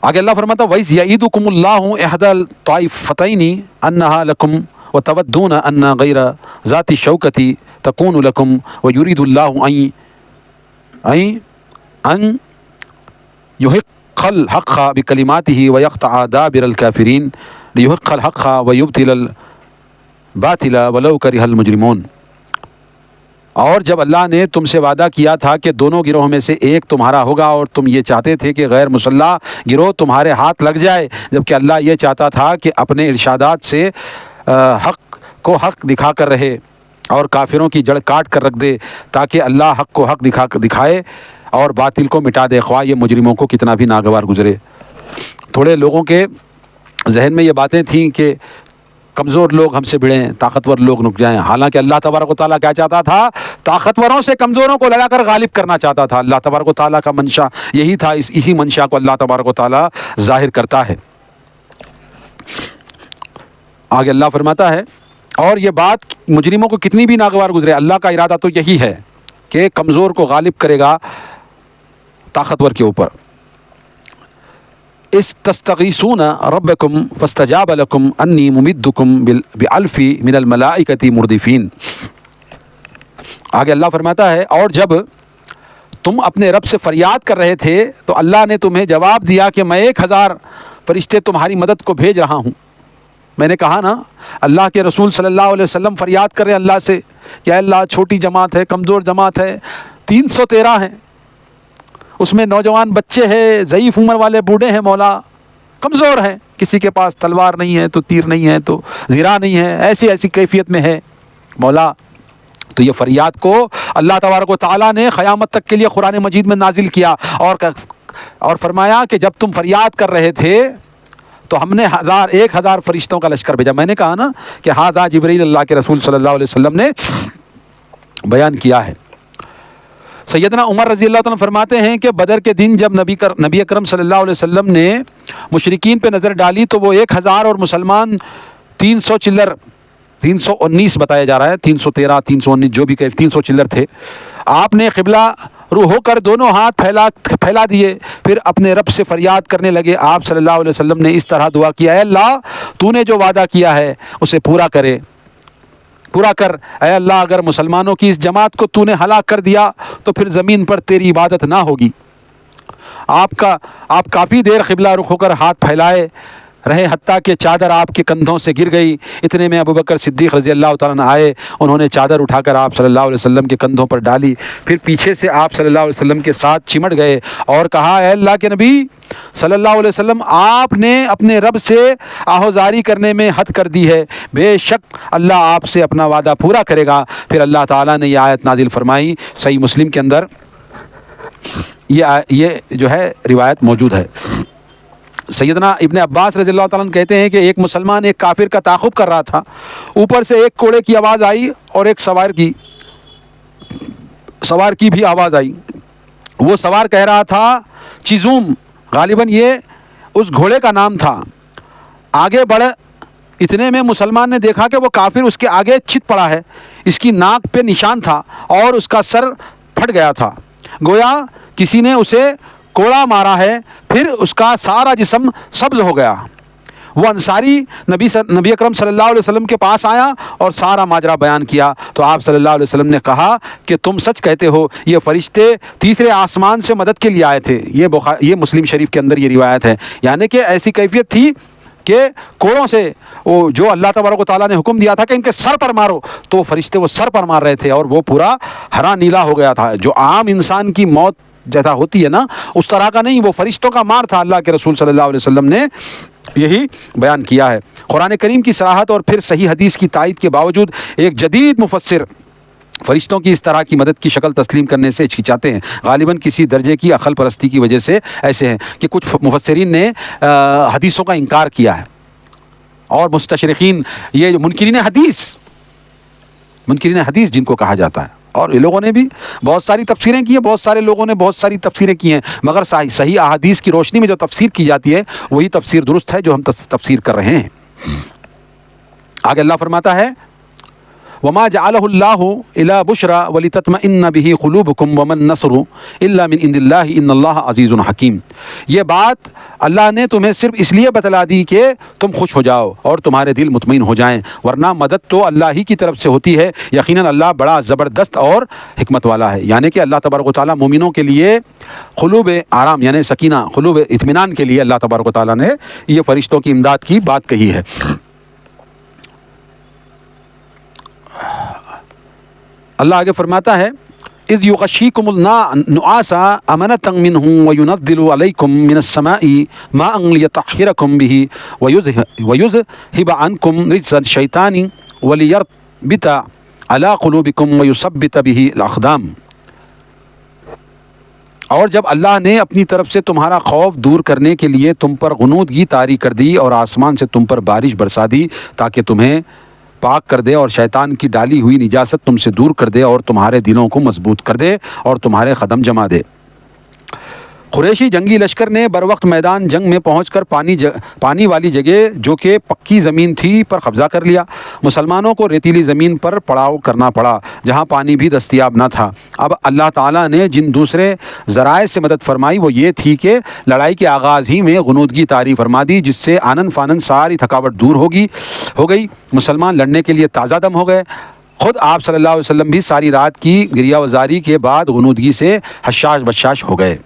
آگے اللہ فرماتا وَإِذْ يَعِدُكُمُ اللَّهُ إِحْدَى الطَّائِفَتَيْنِ أَنَّهَا لَكُمْ وَتَوَدُّونَ أَنَّ غَيْرَ ذَاتِ الشَّوْكَةِ تَكُونُ لَكُمْ وَيُرِيدُ اللَّهُ أَن يُحِقَّ الْحَقَّ بِكَلِمَاتِهِ وَيَقْطَعَ دَابِرَ الْكَافِرِينَ لِيُحِقَّ الْحَقَّ وَيُبْطِلَ الْبَاطِلَ وَلَوْ كَرِهَ الْمُجْرِمُونَ. اور جب اللہ نے تم سے وعدہ کیا تھا کہ دونوں گروہ میں سے ایک تمہارا ہوگا، اور تم یہ چاہتے تھے کہ غیر مسلح گروہ تمہارے ہاتھ لگ جائے، جبکہ اللہ یہ چاہتا تھا کہ اپنے ارشادات سے حق کو حق دکھا کر رہے اور کافروں کی جڑ کاٹ کر رکھ دے، تاکہ اللہ حق کو حق دکھائے اور باطل کو مٹا دے، خواہ یہ مجرموں کو کتنا بھی ناگوار گزرے. تھوڑے لوگوں کے ذہن میں یہ باتیں تھیں کہ کمزور لوگ ہم سے بڑھیں، طاقتور لوگ رک جائیں. حالانکہ اللہ تبارک و تعالیٰ کیا چاہتا تھا؟ طاقتوروں سے کمزوروں کو لڑا کر غالب کرنا چاہتا تھا. اللہ تبارک و تعالیٰ کا منشا یہی تھا. اسی منشا کو اللہ تبارک و تعالیٰ ظاہر کرتا ہے. آگے اللہ فرماتا ہے اور یہ بات مجرموں کو کتنی بھی ناگوار گزرے، اللہ کا ارادہ تو یہی ہے کہ کمزور کو غالب کرے گا طاقتور کے اوپر. استستغیثون ربکم فاستجاب لکم انی ممدکم بألف من الملائکۃ مردفین. آگے اللہ فرماتا ہے اور جب تم اپنے رب سے فریاد کر رہے تھے تو اللہ نے تمہیں جواب دیا کہ میں 1000 فرشتے تمہاری مدد کو بھیج رہا ہوں. میں نے کہا نا، اللہ کے رسول صلی اللہ علیہ وسلم فریاد کر رہے ہیں اللہ سے کہ اے اللہ چھوٹی جماعت ہے، کمزور جماعت ہے، 313 ہیں، اس میں نوجوان بچے ہیں، ضعیف عمر والے بوڑھے ہیں، مولا کمزور ہیں، کسی کے پاس تلوار نہیں ہے تو تیر نہیں ہے تو زرہ نہیں ہے، ایسی کیفیت میں ہے مولا. تو یہ فریاد کو اللہ تبارک و تعالیٰ نے قیامت تک کے لیے قرآن مجید میں نازل کیا اور فرمایا کہ جب تم فریاد کر رہے تھے تو ہم نے 1000 فرشتوں کا لشکر بھیجا. میں نے کہا نا کہ ہذا جبریل اللہ کے رسول صلی اللہ علیہ وسلم نے بیان کیا ہے. سیدنا عمر رضی اللہ عنہ فرماتے ہیں کہ بدر کے دن جب نبی اکرم صلی اللہ علیہ وسلم نے مشرکین پہ نظر ڈالی تو وہ 1000 اور مسلمان 319 بتایا جا رہا ہے، 313 319 جو بھی کہ 300 چلر تھے. آپ نے قبلہ رو ہو کر دونوں ہاتھ پھیلا دیے، پھر اپنے رب سے فریاد کرنے لگے. آپ صلی اللہ علیہ وسلم نے اس طرح دعا کیا، اے اللہ تو نے جو وعدہ کیا ہے اسے پورا کر. اے اللہ اگر مسلمانوں کی اس جماعت کو تو نے ہلاک کر دیا تو پھر زمین پر تیری عبادت نہ ہوگی. آپ کافی دیر قبلہ رخ ہو کر ہاتھ پھیلائے رہے حتیٰ کہ چادر آپ کے کندھوں سے گر گئی. اتنے میں ابوبکر صدیق رضی اللہ تعالیٰ عنہ آئے، انہوں نے چادر اٹھا کر آپ صلی اللہ علیہ وسلم کے کندھوں پر ڈالی، پھر پیچھے سے آپ صلی اللہ علیہ وسلم کے ساتھ چمٹ گئے اور کہا، اے اللہ کے نبی صلی اللہ علیہ وسلم آپ نے اپنے رب سے آہوزاری کرنے میں حد کر دی ہے، بے شک اللہ آپ سے اپنا وعدہ پورا کرے گا. پھر اللہ تعالیٰ نے یہ آیت نازل فرمائی. صحیح مسلم کے اندر یہ جو ہے روایت موجود ہے. سیدنا ابن عباس رضی اللہ تعالیٰ عنہ کہتے ہیں کہ ایک مسلمان ایک کافر کا تعاقب کر رہا تھا، اوپر سے ایک کوڑے کی آواز آئی اور ایک سوار کی بھی آواز آئی. وہ سوار کہہ رہا تھا چیزوم، غالباً یہ اس گھوڑے کا نام تھا. آگے بڑھ، اتنے میں مسلمان نے دیکھا کہ وہ کافر اس کے آگے چت پڑا ہے، اس کی ناک پہ نشان تھا اور اس کا سر پھٹ گیا تھا، گویا کسی نے اسے کوڑا مارا ہے، پھر اس کا سارا جسم سبز ہو گیا. وہ انصاری نبی اکرم صلی اللہ علیہ وسلم کے پاس آیا اور سارا ماجرا بیان کیا. تو آپ صلی اللہ علیہ وسلم نے کہا کہ تم سچ کہتے ہو، یہ فرشتے تیسرے آسمان سے مدد کے لیے آئے تھے. یہ مسلم شریف کے اندر یہ روایت ہے. یعنی کہ ایسی کیفیت تھی کہ کوڑوں سے وہ جو اللہ تبارک و تعالیٰ نے حکم دیا تھا کہ ان کے سر پر مارو، تو وہ فرشتے وہ سر پر مار رہے تھے اور وہ پورا ہرا نیلا ہو گیا تھا. جو عام انسان کی موت جیسا ہوتی ہے نا، اس طرح کا نہیں، وہ فرشتوں کا مار تھا. اللہ کے رسول صلی اللہ علیہ وسلم نے یہی بیان کیا ہے. قرآن کریم کی صراحت اور پھر صحیح حدیث کی تائید کے باوجود ایک جدید مفسر فرشتوں کی اس طرح کی مدد کی شکل تسلیم کرنے سے ہچکچاتے ہیں. غالباً کسی درجے کی عقل پرستی کی وجہ سے ایسے ہیں کہ کچھ مفسرین نے حدیثوں کا انکار کیا ہے، اور مستشرقین، یہ منکرین حدیث جن کو کہا جاتا ہے، اور یہ لوگوں نے بھی بہت ساری تفسیریں کی ہیں، بہت سارے لوگوں نے بہت ساری تفسیریں کی ہیں، مگر صحیح احادیث کی روشنی میں جو تفسیر کی جاتی ہے وہی تفسیر درست ہے جو ہم تفسیر کر رہے ہیں۔ آگے اللہ فرماتا ہے وما جعلہ اللہ الا بشرا ولتطمئن به قلوبکم وما النصر الا من عند اللہ ان اللہ عزیز حکیم۔ یہ بات اللہ نے تمہیں صرف اس لیے بتلا دی کہ تم خوش ہو جاؤ اور تمہارے دل مطمئن ہو جائیں، ورنہ مدد تو اللہ ہی کی طرف سے ہوتی ہے، یقیناً اللہ بڑا زبردست اور حکمت والا ہے۔ یعنی کہ اللہ تبارک و تعالیٰ مومنوں کے لیے قلوب آرام یعنی سکینہ، قلوب اطمینان کے لیے اللہ تبارک و تعالیٰ نے یہ فرشتوں کی امداد کی بات کہی ہے۔ اللہ آگے فرماتا ہے اذ یغشیکم النعاس امنة منه وینزل علیکم من السماء ماء لیطہرکم به ویذہب عنکم رجز الشیطان ولیربط علی قلوبکم ویثبت به الاقدام۔ اور جب اللہ نے اپنی طرف سے تمہارا خوف دور کرنے کے لیے تم پر غنودگی طاری کر دی اور آسمان سے تم پر بارش برسا دی تاکہ تمہیں پاک کر دے اور شیطان کی ڈالی ہوئی نجاست تم سے دور کر دے اور تمہارے دلوں کو مضبوط کر دے اور تمہارے قدم جما دے۔ قریشی جنگی لشکر نے بروقت میدان جنگ میں پہنچ کر پانی والی جگہ جو کہ پکی زمین تھی پر قبضہ کر لیا۔ مسلمانوں کو ریتیلی زمین پر پڑاؤ کرنا پڑا جہاں پانی بھی دستیاب نہ تھا۔ اب اللہ تعالیٰ نے جن دوسرے ذرائع سے مدد فرمائی وہ یہ تھی کہ لڑائی کے آغاز ہی میں غنودگی طاری فرما دی، جس سے آنن فانن ساری تھکاوٹ دور ہو گئی۔ مسلمان لڑنے کے لیے تازہ دم ہو گئے۔ خود آپ صلی اللہ علیہ وسلم بھی ساری رات کی گریہ وزاری کے بعد غنودگی سے حشاش بشاش ہو گئے۔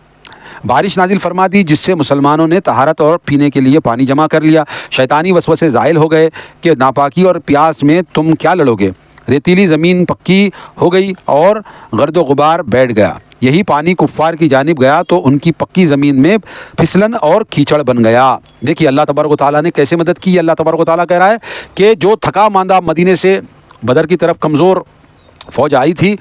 بارش نازل فرما دی جس سے مسلمانوں نے طہارت اور پینے کے لیے پانی جمع کر لیا۔ شیطانی وسوسے زائل ہو گئے کہ ناپاکی اور پیاس میں تم کیا لڑو گے۔ ریتیلی زمین پکی ہو گئی اور گرد و غبار بیٹھ گیا۔ یہی پانی کفار کی جانب گیا تو ان کی پکی زمین میں پھسلن اور کیچڑ بن گیا۔ دیکھیے اللہ تبارک و تعالیٰ نے کیسے مدد کی۔ اللہ تبارک و تعالیٰ کہہ رہا ہے کہ جو تھکا ماندہ مدینے سے بدر کی طرف کمزور فوج آئی تھی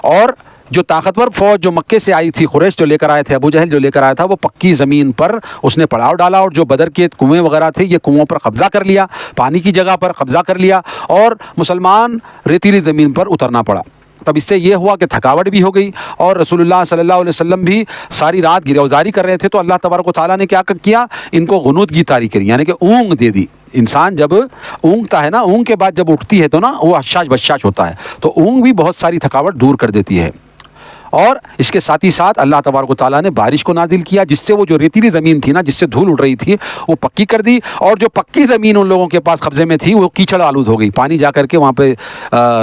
اور جو طاقتور فوج جو مکے سے آئی تھی، قریش جو لے کر آئے تھے، ابو جہل جو لے کر آیا تھا، وہ پکی زمین پر اس نے پڑاؤ ڈالا اور جو بدر کے کنویں وغیرہ تھے یہ کنووں پر قبضہ کر لیا، پانی کی جگہ پر قبضہ کر لیا اور مسلمان ریتیلی زمین پر اترنا پڑا۔ تب اس سے یہ ہوا کہ تھکاوٹ بھی ہو گئی اور رسول اللہ صلی اللہ علیہ وسلم بھی ساری رات گریہ وزاری کر رہے تھے، تو اللہ تبارک و تعالیٰ نے کیا کیا، ان کو غنودگی طاری کری یعنی کہ اونگ دے دی۔ انسان جب اونگتا ہے نا، اونگ کے بعد جب اٹھتی ہے تو نا وہ حشاش بشاش ہوتا ہے، تو اونگ بھی بہت ساری تھکاوٹ دور کر دیتی ہے۔ اور اس کے ساتھ ہی ساتھ اللہ تبارک و تعالیٰ نے بارش کو نازل کیا جس سے وہ جو ریتیلی زمین تھی نا، جس سے دھول اڑ رہی تھی، وہ پکی کر دی، اور جو پکی زمین ان لوگوں کے پاس قبضے میں تھی وہ کیچڑ آلود ہو گئی، پانی جا کر کے وہاں پہ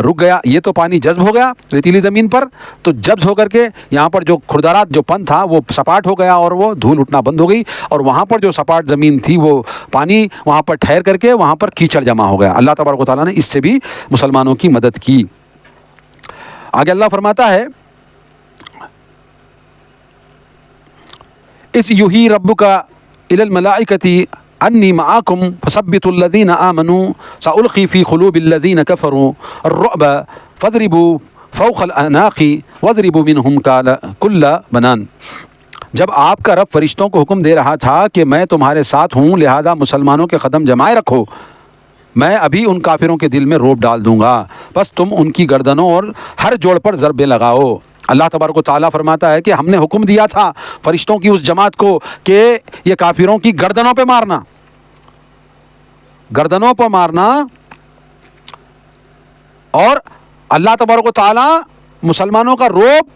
رک گیا۔ یہ تو پانی جذب ہو گیا ریتیلی زمین پر، تو جذب ہو کر کے یہاں پر جو کھردرات جو پن تھا وہ سپاٹ ہو گیا اور وہ دھول اٹھنا بند ہو گئی، اور وہاں پر جو سپاٹ زمین تھی وہ پانی وہاں پر ٹھہر کر کے وہاں پر کیچڑ جمع ہو گیا۔ اللہ تبارک و تعالیٰ نے اس سے بھی مسلمانوں کی مدد کی۔ آگے اللہ فرماتا ہے اس یوہی ربک الی الملائکۃ انی معکم فثبتوا الذین آمنوا سألقی فی قلوب الذین کفروا الرعب فاضربوا فوق الاعناق واضربوا منہم کل بنان۔ جب آپ کا رب فرشتوں کو حکم دے رہا تھا کہ میں تمہارے ساتھ ہوں لہذا مسلمانوں کے قدم جمائے رکھو، میں ابھی ان کافروں کے دل میں رعب ڈال دوں گا، بس تم ان کی گردنوں اور ہر جوڑ پر ضربے لگاؤ۔ اللہ تبارک و تعالیٰ فرماتا ہے کہ ہم نے حکم دیا تھا فرشتوں کی اس جماعت کو کہ یہ کافروں کی گردنوں پہ مارنا، گردنوں پہ مارنا، اور اللہ تبارک و تعالیٰ مسلمانوں کا رعب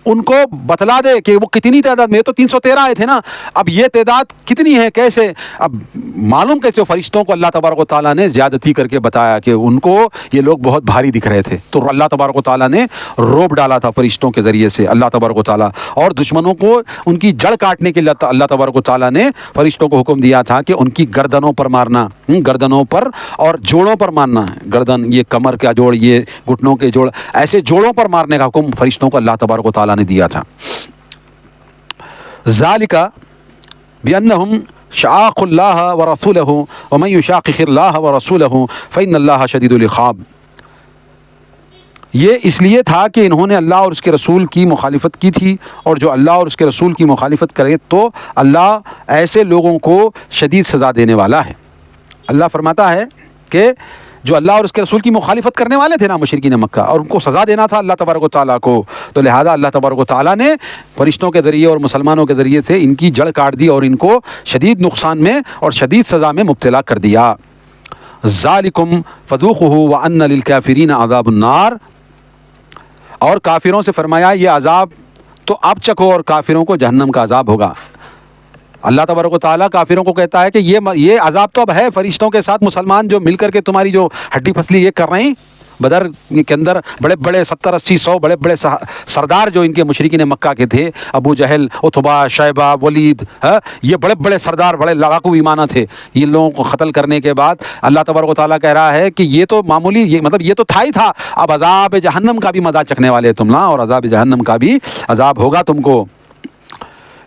ان کو بتلا دے کہ وہ کتنی تعداد میں، تو 313 آئے تھے نا، اب یہ تعداد کتنی ہے، کیسے اب معلوم کیسے؟ فرشتوں کو اللہ تبارک و تعالیٰ نے زیادتی کر کے بتایا کہ ان کو یہ لوگ بہت بھاری دکھ رہے تھے، تو اللہ تبارک و تعالیٰ نے رعب ڈالا تھا فرشتوں کے ذریعے سے اللہ تبارک و تعالیٰ، اور دشمنوں کو ان کی جڑ کاٹنے کے لیے اللہ تبارک و تعالیٰ نے فرشتوں کو حکم دیا تھا کہ ان کی گردنوں پر مارنا، گردنوں پر اور جوڑوں پر مارنا، گردن یہ کمر کا جوڑ، یہ گھٹنوں کے جوڑ، ایسے جوڑوں پر مارنے کا حکم فرشتوں کو اللہ تبارک و تعالیٰ نے دیا تھا۔ ذالک بانہم شاقوا اللہ ورسولہ ومن یشاقق اللہ ورسولہ فإن اللہ شدید العقاب۔ یہ اس لیے تھا کہ انہوں نے اللہ اور اس کے رسول کی مخالفت کی تھی، اور جو اللہ اور اس کے رسول کی مخالفت کرے تو اللہ ایسے لوگوں کو شدید سزا دینے والا ہے۔ اللہ فرماتا ہے کہ جو اللہ اور اس کے رسول کی مخالفت کرنے والے تھے نا مشرکین مکہ، اور ان کو سزا دینا تھا اللہ تبارک و تعالیٰ کو، تو لہذا اللہ تبارک و تعالیٰ نے فرشتوں کے ذریعے اور مسلمانوں کے ذریعے سے ان کی جڑ کاٹ دی اور ان کو شدید نقصان میں اور شدید سزا میں مبتلا کر دیا۔ ذالکم فذوقوہ وان للکافرین عذاب النار، اور کافروں سے فرمایا یہ عذاب تو اب چکھو اور کافروں کو جہنم کا عذاب ہوگا۔ اللہ تبارک و تعالیٰ کافروں کو کہتا ہے کہ یہ عذاب تو اب ہے، فرشتوں کے ساتھ مسلمان جو مل کر کے تمہاری جو ہڈی پسلی یہ کر رہے ہیں، بدر کے اندر بڑے بڑے 70 80 100 بڑے بڑے سردار جو ان کے مشرکین مکہ کے تھے، ابو جہل، عتبہ، شیبہ، ولید، یہ بڑے بڑے سردار، بڑے لڑاکو ایمانہ تھے، ان لوگوں کو قتل کرنے کے بعد اللہ تبارک و تعالیٰ کہہ رہا ہے کہ یہ تو معمولی، یہ تو تھا ہی تھا، اب عذاب جہنم کا بھی مزہ چکھنے والے تم نا، اور عذاب جہنم کا بھی عذاب ہوگا تم کو۔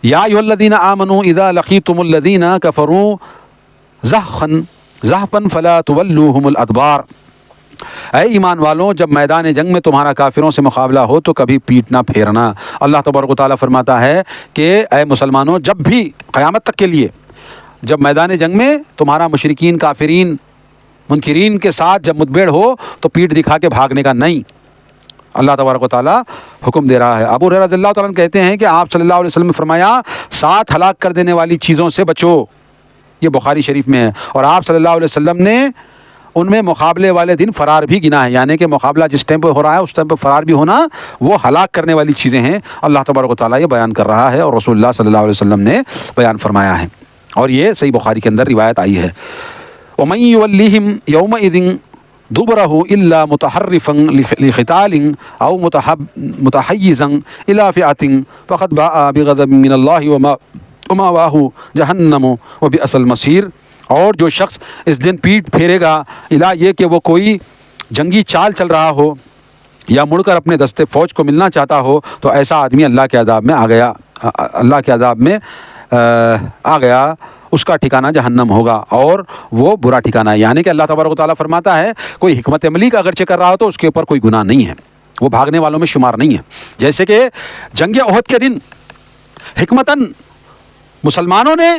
یا ایھا الذین آمنوا اذا لقیتم الذین کفروا زحفا فلا تولوہم الادبار، اے ایمان والوں جب میدان جنگ میں تمہارا کافروں سے مقابلہ ہو تو کبھی پیٹ نہ پھیرنا۔ اللہ تبارک و تعالیٰ فرماتا ہے کہ اے مسلمانوں جب بھی قیامت تک کے لیے جب میدان جنگ میں تمہارا مشرکین، کافرین، منکرین کے ساتھ جب مدبھیڑ ہو تو پیٹ دکھا کے بھاگنے کا نہیں، اللہ تبارک و تعالیٰ حکم دے رہا ہے۔ ابو ہریرہ رضی اللہ تعالیٰ عنہ کہتے ہیں کہ آپ صلی اللہ علیہ وسلم نے فرمایا 7 ہلاک کر دینے والی چیزوں سے بچو، یہ بخاری شریف میں ہے، اور آپ صلی اللہ علیہ وسلم نے ان میں مقابلے والے دن فرار بھی گنا ہے، یعنی کہ مقابلہ جس ٹائم پہ ہو رہا ہے اس ٹائم پہ فرار بھی ہونا وہ ہلاک کرنے والی چیزیں ہیں، اللہ تبارک و تعالیٰ یہ بیان کر رہا ہے اور رسول اللہ صلی اللہ علیہ وسلم نے بیان فرمایا ہے، اور یہ صحیح بخاری کے اندر روایت آئی ہے۔ وَمَن يُوَلِّهِمْ يَوْمَئِذٍ دُبُرَهُ إِلَّا مُتَحَرِّفًا لِقِتَالٍ أَوْ مُتَحَيِّزًا إِلَىٰ فِئَةٍ فَقَدْ بَاءَ بِغَضَبٍ مِّنَ اللَّهِ وَمَأْوَاهُ جَهَنَّمُ وَبِئْسَ الْمَصِيرُ، اور جو شخص اس دن پیٹ پھیرے گا الا یہ کہ وہ کوئی جنگی چال چل رہا ہو یا مڑ کر اپنے دستے فوج کو ملنا چاہتا ہو تو ایسا آدمی اللہ کے عذاب میں آ گیا، اس کا ٹھکانہ جہنم ہوگا اور وہ برا ٹھکانہ ہے۔ یعنی کہ اللہ تبارک و تعالیٰ فرماتا ہے کوئی حکمت عملی کا اگرچہ کر رہا ہو تو اس کے اوپر کوئی گناہ نہیں ہے، وہ بھاگنے والوں میں شمار نہیں ہے۔ جیسے کہ جنگ احد کے دن حکمتاً مسلمانوں نے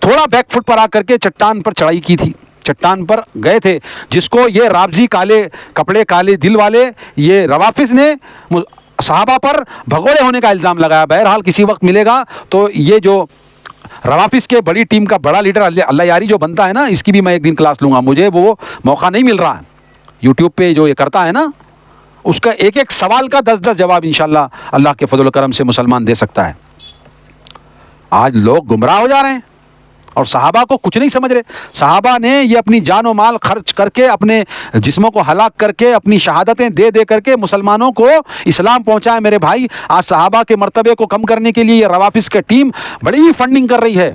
تھوڑا بیک فٹ پر آ کر کے چٹان پر چڑھائی کی تھی، چٹان پر گئے تھے، جس کو یہ رابضی کالے کپڑے کالے دل والے یہ روافظ نے صحابہ پر بھگوڑے ہونے کا الزام لگایا۔ بہرحال کسی وقت ملے گا تو یہ جو روافظ کے بڑی ٹیم کا بڑا لیڈر اللہ یاری جو بنتا ہے نا، اس کی بھی میں ایک دن کلاس لوں گا، مجھے وہ موقع نہیں مل رہا ہے، یوٹیوب پہ جو یہ کرتا ہے نا اس کا ایک ایک سوال کا 10 جواب انشاءاللہ اللہ کے فضل و کرم سے مسلمان دے سکتا ہے۔ آج لوگ گمراہ ہو جا رہے ہیں اور صحابہ کو کچھ نہیں سمجھ رہے۔ صحابہ نے یہ اپنی جان و مال خرچ کر کے، اپنے جسموں کو ہلاک کر کے، اپنی شہادتیں دے دے کر کے مسلمانوں کو اسلام پہنچایا۔ میرے بھائی آج صحابہ کے مرتبے کو کم کرنے کے لیے یہ روافظ کی ٹیم بڑی ہی فنڈنگ کر رہی ہے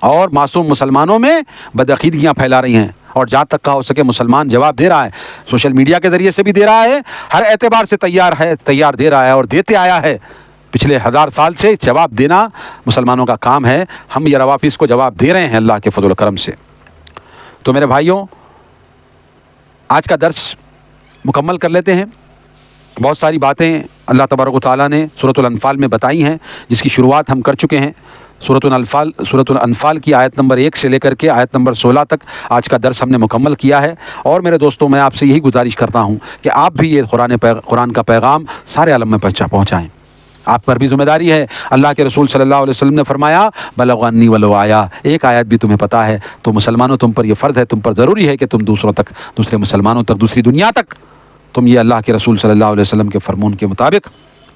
اور معصوم مسلمانوں میں بدعقیدگیاں پھیلا رہی ہیں، اور جہاں تک کا ہو سکے مسلمان جواب دے رہا ہے، سوشل میڈیا کے ذریعے سے بھی دے رہا ہے، ہر اعتبار سے تیار دے رہا ہے اور دیتے آیا ہے۔ پچھلے 1000 سال سے جواب دینا مسلمانوں کا کام ہے، ہم یہ روافظ کو جواب دے رہے ہیں اللہ کے فضل و کرم سے۔ تو میرے بھائیوں آج کا درس مکمل کر لیتے ہیں۔ بہت ساری باتیں اللہ تبارک و تعالیٰ نے سورۃ الانفال میں بتائی ہیں، جس کی شروعات ہم کر چکے ہیں۔ سورۃ الانفال کی آیت نمبر 1 سے لے کر کے آیت نمبر 16 تک آج کا درس ہم نے مکمل کیا ہے، اور میرے دوستوں میں آپ سے یہی گزارش کرتا ہوں کہ آپ بھی یہ قرآن کا پیغام سارے عالم میں پہنچائیں۔ آپ پر بھی ذمہ داری ہے۔ اللہ کے رسول صلی اللہ علیہ وسلم نے فرمایا بلغ انی ولو آیا، ایک آیت بھی تمہیں پتہ ہے تو مسلمانوں تم پر یہ فرض ہے، تم پر ضروری ہے کہ تم دوسرے مسلمانوں تک، دوسری دنیا تک تم یہ اللہ کے رسول صلی اللہ علیہ وسلم کے فرمان کے مطابق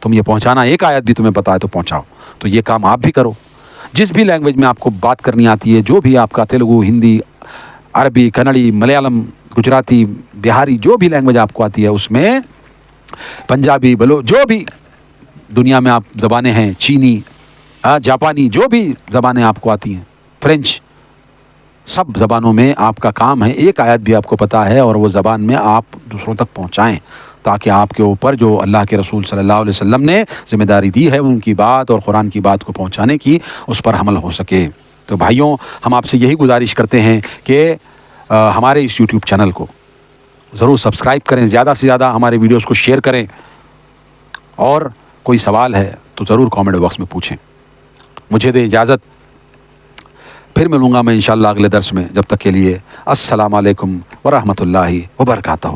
تم یہ پہنچانا، ایک آیت بھی تمہیں پتہ ہے تو پہنچاؤ۔ تو یہ کام آپ بھی کرو، جس بھی لینگویج میں آپ کو بات کرنی آتی ہے، جو بھی آپ کا تیلگو، ہندی، عربی، کنڑی، ملیالم، گجراتی، بہاری، جو بھی لینگویج آپ کو آتی ہے اس میں، پنجابی، جو بھی دنیا میں آپ زبانیں ہیں، چینی، جاپانی، جو بھی زبانیں آپ کو آتی ہیں، فرینچ، سب زبانوں میں آپ کا کام ہے، ایک آیت بھی آپ کو پتہ ہے اور وہ زبان میں آپ دوسروں تک پہنچائیں، تاکہ آپ کے اوپر جو اللہ کے رسول صلی اللہ علیہ وسلم نے ذمہ داری دی ہے ان کی بات اور قرآن کی بات کو پہنچانے کی، اس پر عمل ہو سکے۔ تو بھائیوں ہم آپ سے یہی گزارش کرتے ہیں کہ ہمارے اس یوٹیوب چینل کو ضرور سبسکرائب کریں، زیادہ سے زیادہ ہمارے ویڈیوز کو شیئر کریں، اور کوئی سوال ہے تو ضرور کامنٹ باکس میں پوچھیں۔ مجھے دے اجازت، پھر پھر ملوں گا میں انشاءاللہ اگلے درس میں. جب تک کے لیے السلام علیکم ورحمۃ اللہ وبرکاتہ.